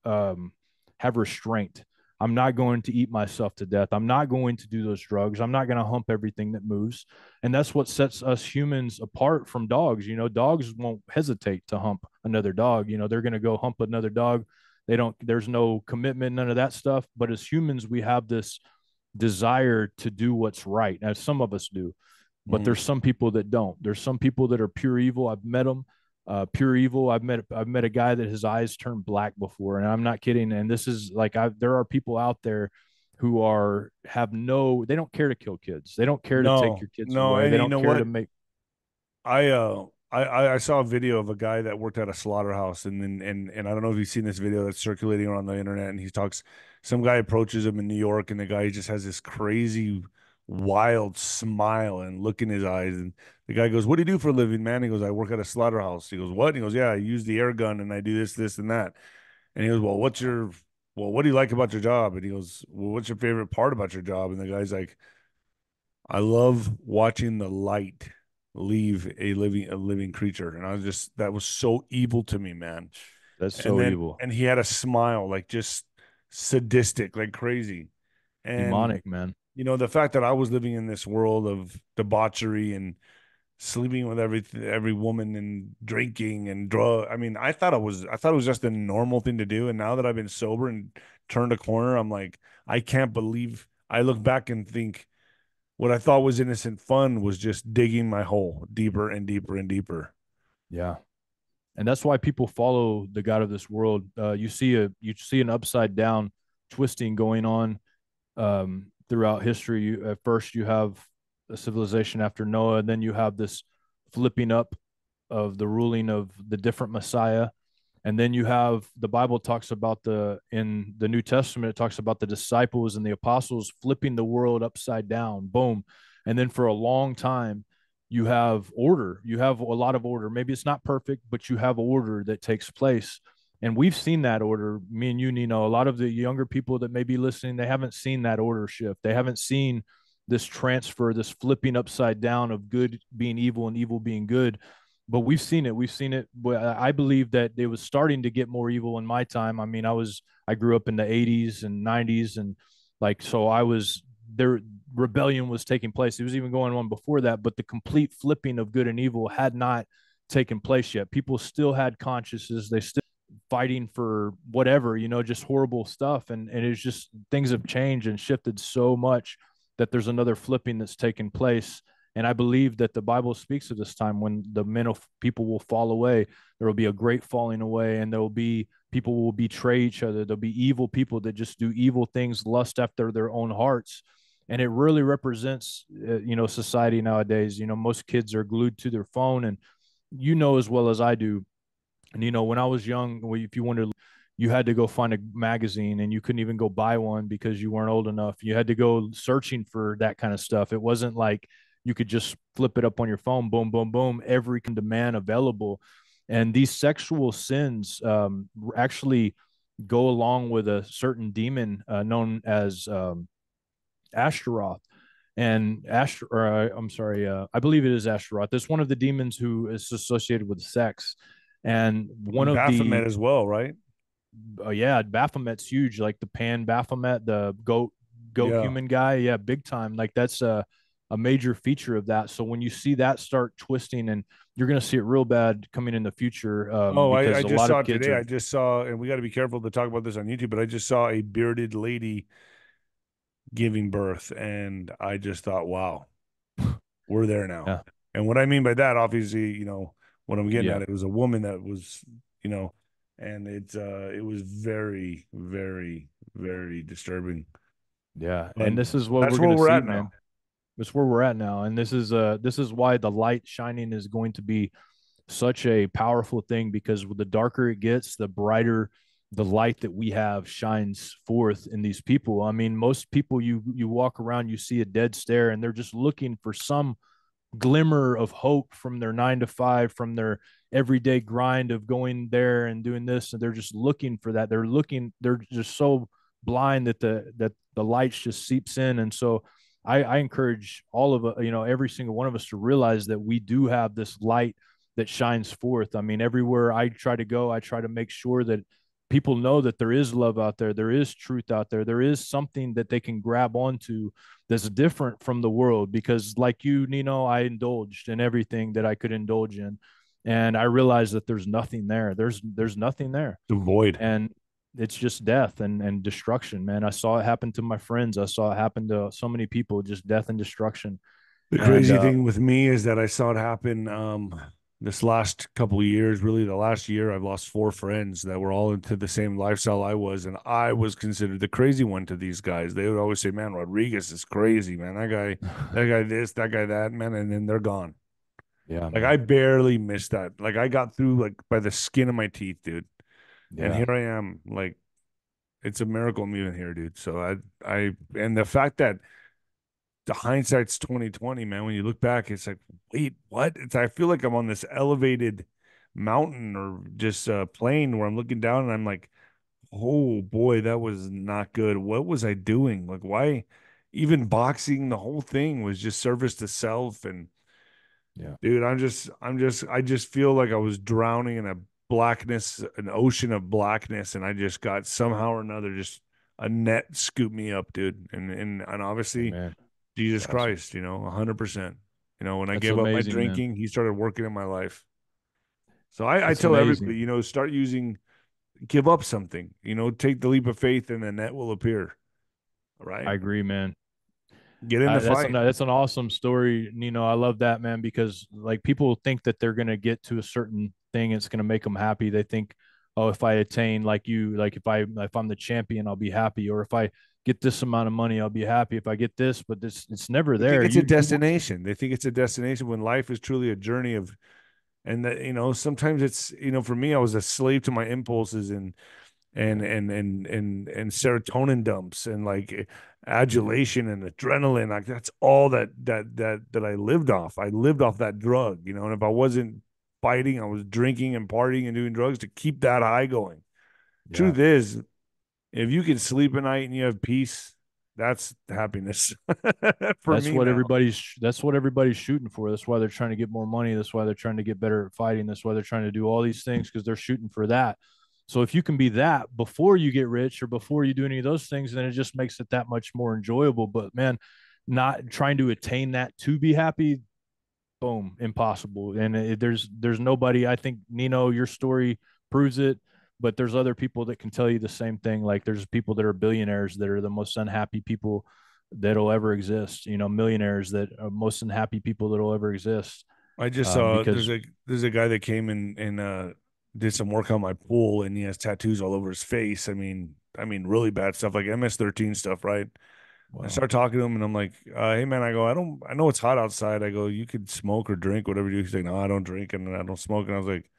to have restraint. I'm not going to eat myself to death. I'm not going to do those drugs. I'm not going to hump everything that moves. And that's what sets us humans apart from dogs. Dogs won't hesitate to hump another dog. They're going to go hump another dog. There's no commitment, none of that stuff. But as humans, we have this desire to do what's right. As some of us do, but Mm. there's some people that don't. There's some people that are pure evil. I've met them. Pure evil. I've met a guy that his eyes turned black before, and I'm not kidding. And this is like, there are people out there who they don't care to kill kids. They don't care to take No, your kids no, away. and They you don't know care what? to make. I saw a video of a guy that worked at a slaughterhouse, and I don't know if you've seen this video that's circulating around the internet. And he talks, some guy approaches him in New York, and the guy just has this crazy, wild smile and look in his eyes. And the guy goes, "What do you do for a living, man?" He goes, "I work at a slaughterhouse." He goes, "What?" And he goes, "Yeah, I use the air gun and I do this, this, and that." And he goes, well, what do you like about your job?" And he goes, "Well, what's your favorite part about your job?" And the guy's like, "I love watching the light leave a living creature. And I was just, that was so evil to me, man. That's And so then evil. and he had a smile like just sadistic, like crazy. And Demonic, man. the fact that I was living in this world of debauchery and sleeping with every woman and drinking and drug. I mean, I thought it was just a normal thing to do. And now that I've been sober and turned a corner, I'm like, I can't believe. I look back and think what I thought was innocent fun was just digging my hole deeper and deeper and deeper. Yeah. And that's why people follow the god of this world. You see an upside down twisting going on throughout history. At first, you have a civilization after Noah, and then you have this flipping up of the ruling of the different Messiah. And then you have the Bible talks about in the New Testament, it talks about the disciples and the apostles flipping the world upside down, boom. And then for a long time, you have order. You have a lot of order. Maybe it's not perfect, but you have order that takes place. And we've seen that order, me and you, Nino. A lot of the younger people that may be listening, they haven't seen that order shift. They haven't seen this transfer, this flipping upside down of good being evil and evil being good. But we've seen it. We've seen it. I believe that it was starting to get more evil in my time. I mean, I grew up in the 80s and 90s, and like, so I was there. Rebellion was taking place. It was even going on before that, but the complete flipping of good and evil had not taken place yet. People still had consciences. They still fighting for whatever, just horrible stuff. And it's just things have changed and shifted so much that there's another flipping that's taken place. And I believe that the Bible speaks of this time when the men of people will fall away. There will be a great falling away, and there will be people will betray each other. There'll be evil people that just do evil things, lust after their own hearts. And it really represents, society nowadays. Most kids are glued to their phone, and as well as I do. And when I was young, if you wanted, you had to go find a magazine, and you couldn't even go buy one because you weren't old enough. You had to go searching for that kind of stuff. It wasn't like you could just flip it up on your phone, boom, boom, boom, every demand available. And these sexual sins actually go along with a certain demon known as Ashtaroth. And I'm sorry, I believe it is Ashtaroth. It's one of the demons who is associated with sex. And one And of Baphomet the as well, right? yeah, Baphomet's huge, like the Pan Baphomet, the goat Yeah. human guy. Yeah, big time. Like that's a major feature of that. So when you see that start twisting, and you're going to see it real bad coming in the future, Oh, I because a just lot saw of it kids today. are. I just saw, and we got to be careful to talk about this on YouTube, but I just saw a bearded lady giving birth, and I just thought, wow, we're there now. Yeah, And what I mean by that, obviously, what I'm getting yeah, at, it was a woman that was, you know, and it was very, very, very disturbing. yeah. But And this is what that's we're where going to we're see, at man. now. That's where we're at now, and this is why the light shining is going to be such a powerful thing, because the darker it gets, the brighter the light that we have shines forth in these people. I mean, most people, you walk around, you see a dead stare, and they're just looking for some glimmer of hope from their 9 to 5, from their everyday grind of going there and doing this, and they're just looking for that. They're just so blind that the light just seeps in. And so I encourage all of us, every single one of us, to realize that we do have this light that shines forth. I mean, everywhere I try to go, I try to make sure that people know that there is love out there, there is truth out there, there is something that they can grab onto that's different from the world. Because like you, Nino, I indulged in everything that I could indulge in, and I realized that there's nothing there. There's nothing there, The void. and it's just death and destruction, man. I saw it happen to my friends. I saw it happen to so many people, just death and destruction. The And crazy thing with me is that I saw it happen this last couple of years. Really, the last year, I've lost 4 friends that were all into the same lifestyle I was, and I was considered the crazy one to these guys. They would always say, "Man, Rodriguez is crazy, man. That guy this, that guy that, man," and then they're gone. yeah, Like I man. barely missed that. Like I got through like by the skin of my teeth, dude. And Yeah, here I am, like it's a miracle I'm even here, dude. So and the fact that the hindsight's 2020, man. When you look back, it's like, wait, what? I feel like I'm on this elevated mountain or just a plane where I'm looking down and I'm like, oh boy, that was not good. What was I doing? Like, why? Even boxing, the whole thing was just service to self, and Yeah. dude. I just feel like I was drowning in a blackness, an ocean of blackness, and I just got somehow or another just a net scooped me up, dude. And obviously Amen. Jesus That's awesome. Christ, 100%. When I That's gave up my amazing, man. drinking, he started working in my life. So I That's tell everybody, amazing. start using, give up something, take the leap of faith, and the net will appear. Right? I agree, man. Get in the fight. That's an awesome story, Nino. I love that, man, because like people think that they're gonna get to a certain thing, it's gonna make them happy. They think, oh, if I attain like you, like if I'm the champion, I'll be happy, or if I get this amount of money, I'll be happy. If I get this, but this it's never They think there. it's a You destination. They think it's a destination when life is truly a journey of, and that, sometimes it's, for me, I was a slave to my impulses and yeah, and serotonin dumps and like adulation and adrenaline. Like that's all that I lived off. I lived off that drug, and if I wasn't fighting, I was drinking and partying and doing drugs to keep that high going. yeah. Truth is, if you can sleep at night and you have peace, that's happiness for me now. That's what everybody's shooting for. That's why they're trying to get more money. That's why they're trying to get better at fighting. That's why they're trying to do all these things because they're shooting for that. So if you can be that before you get rich or before you do any of those things, then it just makes it that much more enjoyable. But man, not trying to attain that to be happy, boom, impossible. And there's nobody. I think Nino, your story proves it. But there's other people that can tell you the same thing. Like there's people that are billionaires that are the most unhappy people that'll ever exist. Millionaires that are most unhappy people that'll ever exist. I just saw Because there's a guy that came and did some work on my pool, and he has tattoos all over his face. I mean really bad stuff like MS-13 stuff, right? I wow, start talking to him and I'm like, hey man, I go, I know it's hot outside. I go, you could smoke or drink, whatever you do. He's like, no, I don't drink and I don't smoke. And I was like,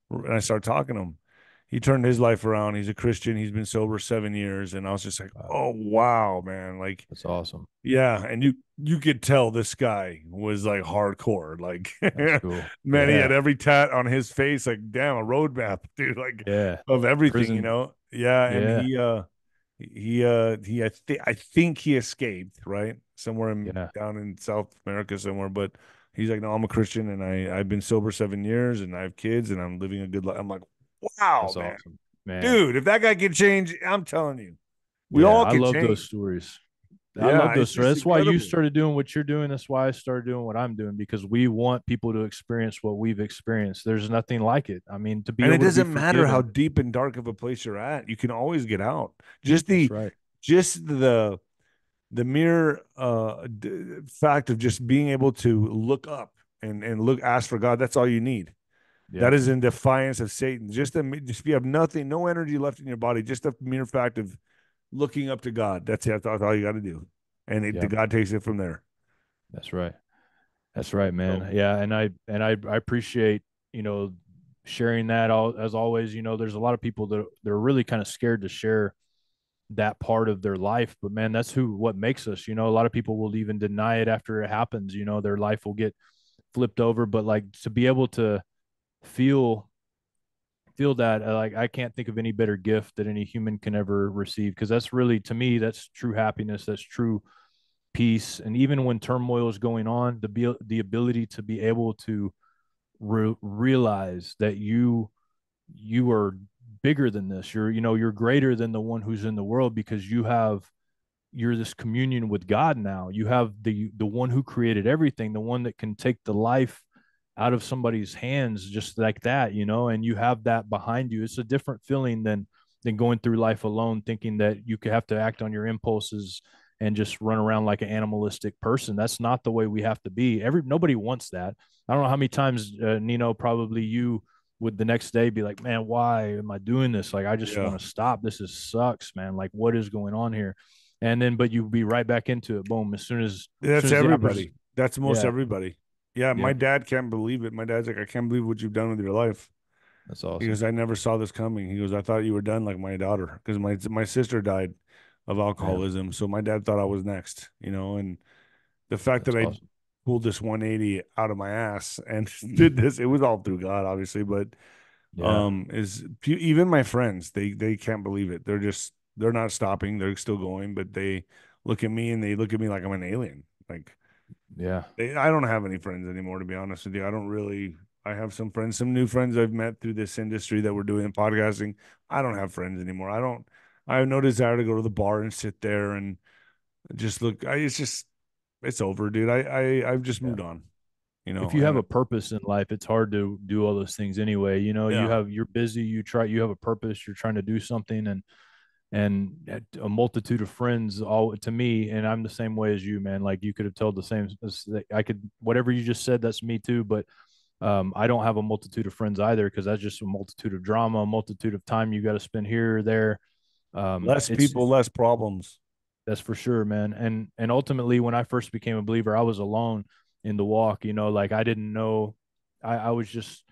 and I started talking to him. He turned his life around. He's a Christian. He's been sober 7 years. And I was just like, wow, oh wow, man. Like, that's awesome. yeah. And you could tell this guy was like hardcore. Like, That's cool. man, he had Yeah, every tat on his face, like, damn, a roadmap, dude, like yeah. of everything, Prison. Yeah. And Yeah, I think he escaped, right? Somewhere yeah. down in South America somewhere, but he's like, no, I'm a Christian and I've been sober 7 years and I have kids and I'm living a good life. I'm like, wow, That's man. awesome, man. Dude, if that guy can change, I'm telling you, we Yeah, all I can love change. those stories. I Yeah, love those it's stories. just That's why you incredible. started doing what you're doing. That's why I started doing what I'm doing because we want people to experience what we've experienced. There's nothing like it. I mean, to be And it able to be doesn't matter how forgiven. deep and dark of a place you're at, you can always get out. Just That's the right. just the mere fact of just being able to look up and look ask for God, that's all you need. Yeah. That is in defiance of Satan. Just if you have nothing, no energy left in your body, just the mere fact of looking up to God. That's it. That's all you got to do, and the Yeah. God takes it from there. That's right. That's right, So man. Yeah, and I appreciate sharing that. All as always. There's a lot of people that they're really kind of scared to share that part of their life, but man, that's what makes us. A lot of people will even deny it after it happens. Their life will get flipped over, but like to be able to feel that like I can't think of any better gift that any human can ever receive because that's really to me that's true happiness, that's true peace. And even when turmoil is going on, the ability to be able to realize that you are bigger than this. You're greater than the one who's in the world because you're this communion with God now. You have the one who created everything, the one that can take the life out of somebody's hands just like that, and you have that behind you. It's a different feeling than going through life alone, thinking that you could have to act on your impulses and just run around like an animalistic person. That's not the way we have to be. Nobody wants that. I don't know how many times, Nino, probably you would the next day be like, man, why am I doing this? Like, I just yeah, want to stop. Sucks, man. Like, what is going on here? And then, but you be right back into it. Boom. As that's soon as the opposite. everybody. That's most Yeah. everybody. Yeah, my Yep. dad can't believe it. My dad's like, I can't believe what you've done with your life. That's He awesome. goes, I never saw this coming. He goes, I thought you were done like my daughter because my sister died of Man, alcoholism. So my dad thought I was next, and the fact that that's I awesome. pulled this 180 out of my ass and did this, it was all through God, obviously, but Yeah. is even my friends, they can't believe it. They're not stopping. They're still going, but they look at me and they look at me like I'm an alien. Like, Yeah. I don't have any friends anymore, to be honest with you. I don't really. I have some friends, some new friends I've met through this industry that we're doing podcasting. I don't have friends anymore. I don't. I have no desire to go to the bar and sit there and just look. It's just, it's over, dude. I've just Yeah. moved on, If you have and a purpose in life, it's hard to do all those things anyway. yeah, You're busy, you have a purpose, you're trying to do something, and a multitude of friends all to me, and I'm the same way as you, man. Like you could have told the same. I could whatever you just said, that's me too. But I don't have a multitude of friends either, because that's just a multitude of drama, a multitude of time you got to spend here or there. less It's people, less problems. That's for sure, man. And ultimately, when I first became a believer, I was alone in the walk. Like I didn't know. I was just.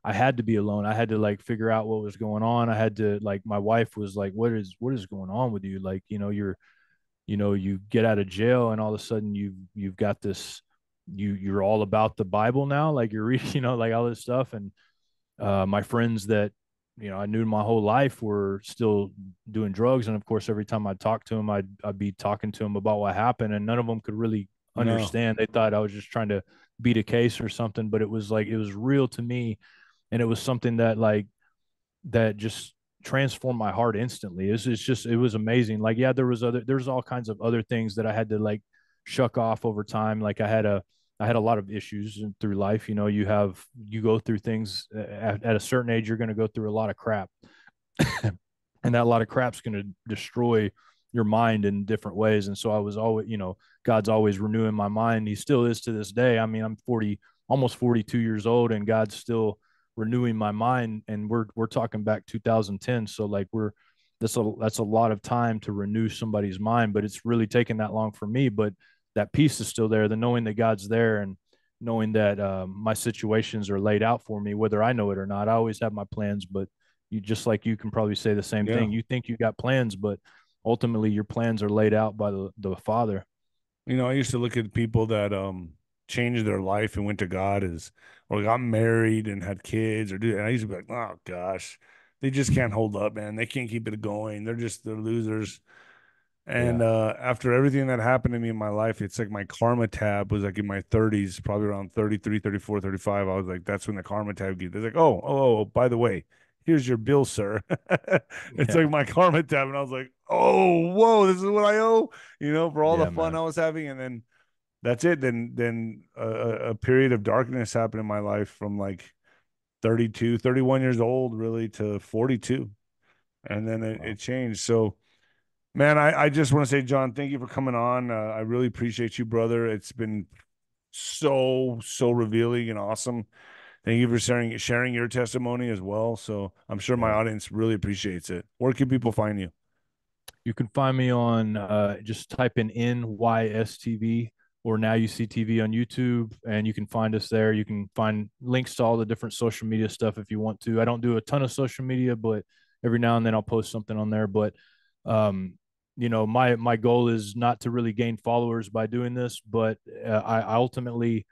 I had to be alone. I had to like figure out what was going on. I had to like. My wife was like, "What is going on with you? Like, you get out of jail, and all of a sudden you've got this. You're all about the Bible now. Like you're reading, like all this stuff." And my friends that I knew my whole life were still doing drugs, and of course, every time I talked to them, I'd be talking to them about what happened, and none of them could really No, understand. They thought I was just trying to beat a case or something, but it was like it was real to me, and it was something that just transformed my heart instantly. It was amazing. Like, yeah, there's all kinds of other things that I had to like shuck off over time. Like I had a lot of issues through life. You go through things at a certain age, you're going to go through a lot of crap, and that lot of crap's going to destroy your mind in different ways. And so I was always, God's always renewing my mind. He still is to this day. I mean, I'm 40, almost 42 years old, and God's still renewing my mind. And we're talking back 2010. So like that's a lot of time to renew somebody's mind, but it's really taken that long for me. But that peace is still there. The knowing that God's there, and knowing that my situations are laid out for me, whether I know it or not. I always have my plans, but you can probably say the same yeah. thing. You think you got plans, but ultimately your plans are laid out by the Father. I used to look at people that changed their life and went to God as or got married and had kids and I used to be like, oh gosh, they just can't hold up, man. They can't keep it going. They're losers. And Yeah. after everything that happened to me in my life, it's like my karma tab was like in my 30s, probably around 33, 34, 35. I was like, that's when the karma tab gets. It's like, oh, by the way, here's your bill, sir. It's Yeah. like my karma tab. And I was like, oh, whoa, this is what I owe, for all the Yeah, fun man. I was having. And then that's it. Then a period of darkness happened in my life from like 32, 31 years old, really, to 42. And then it Wow. changed. So, man, I just want to say, Jon, thank you for coming on. I really appreciate you, brother. It's been so revealing and awesome. Thank you for sharing your testimony as well. So I'm sure my Yeah. audience really appreciates it. Where can people find you? You can find me on just type in 𝗬𝗎𝗔 or Now You See TV on YouTube, and you can find us there. You can find links to all the different social media stuff if you want to. I don't do a ton of social media, but every now and then I'll post something on there. But my goal is not to really gain followers by doing this, but I ultimately,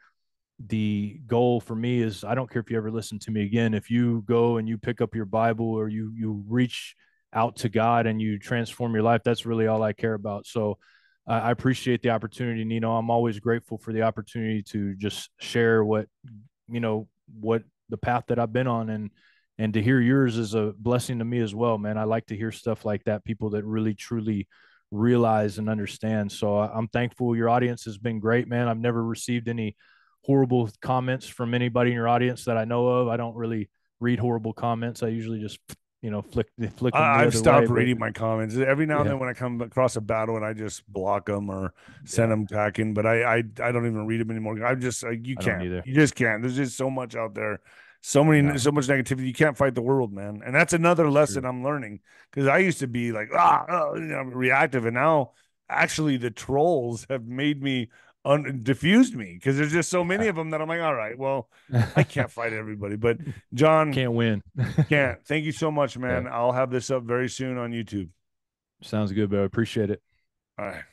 the goal for me is, I don't care if you ever listen to me again. If you go and you pick up your Bible, or you reach out to God and you transform your life, that's really all I care about. So I appreciate the opportunity, Nino. I'm always grateful for the opportunity to just share what the path that I've been on, and to hear yours is a blessing to me as well, man. I like to hear stuff like that, people that really truly realize and understand. So I'm thankful. Your audience has been great, man. I've never received any horrible comments from anybody in your audience that I know of. I don't really read horrible comments. I usually just flick them the I've other way. stopped But reading my comments every now and yeah, then when I come across a bad one. I just block them or send yeah, them packing. But I don't even read them anymore. I'm just I don't either. you just can't. There's just so much out there, No, so much negativity. You can't fight the world, man. And that's another it's lesson true. I'm learning because I used to be like reactive, and now actually the trolls have made me diffused me because there's just so many Yeah. of them that I'm like, all right, well, I can't fight everybody, but Jon. Can't win. Can't. Thank you so much, Yeah. man. I'll have this up very soon on YouTube. Sounds good, bro. Appreciate it. All right.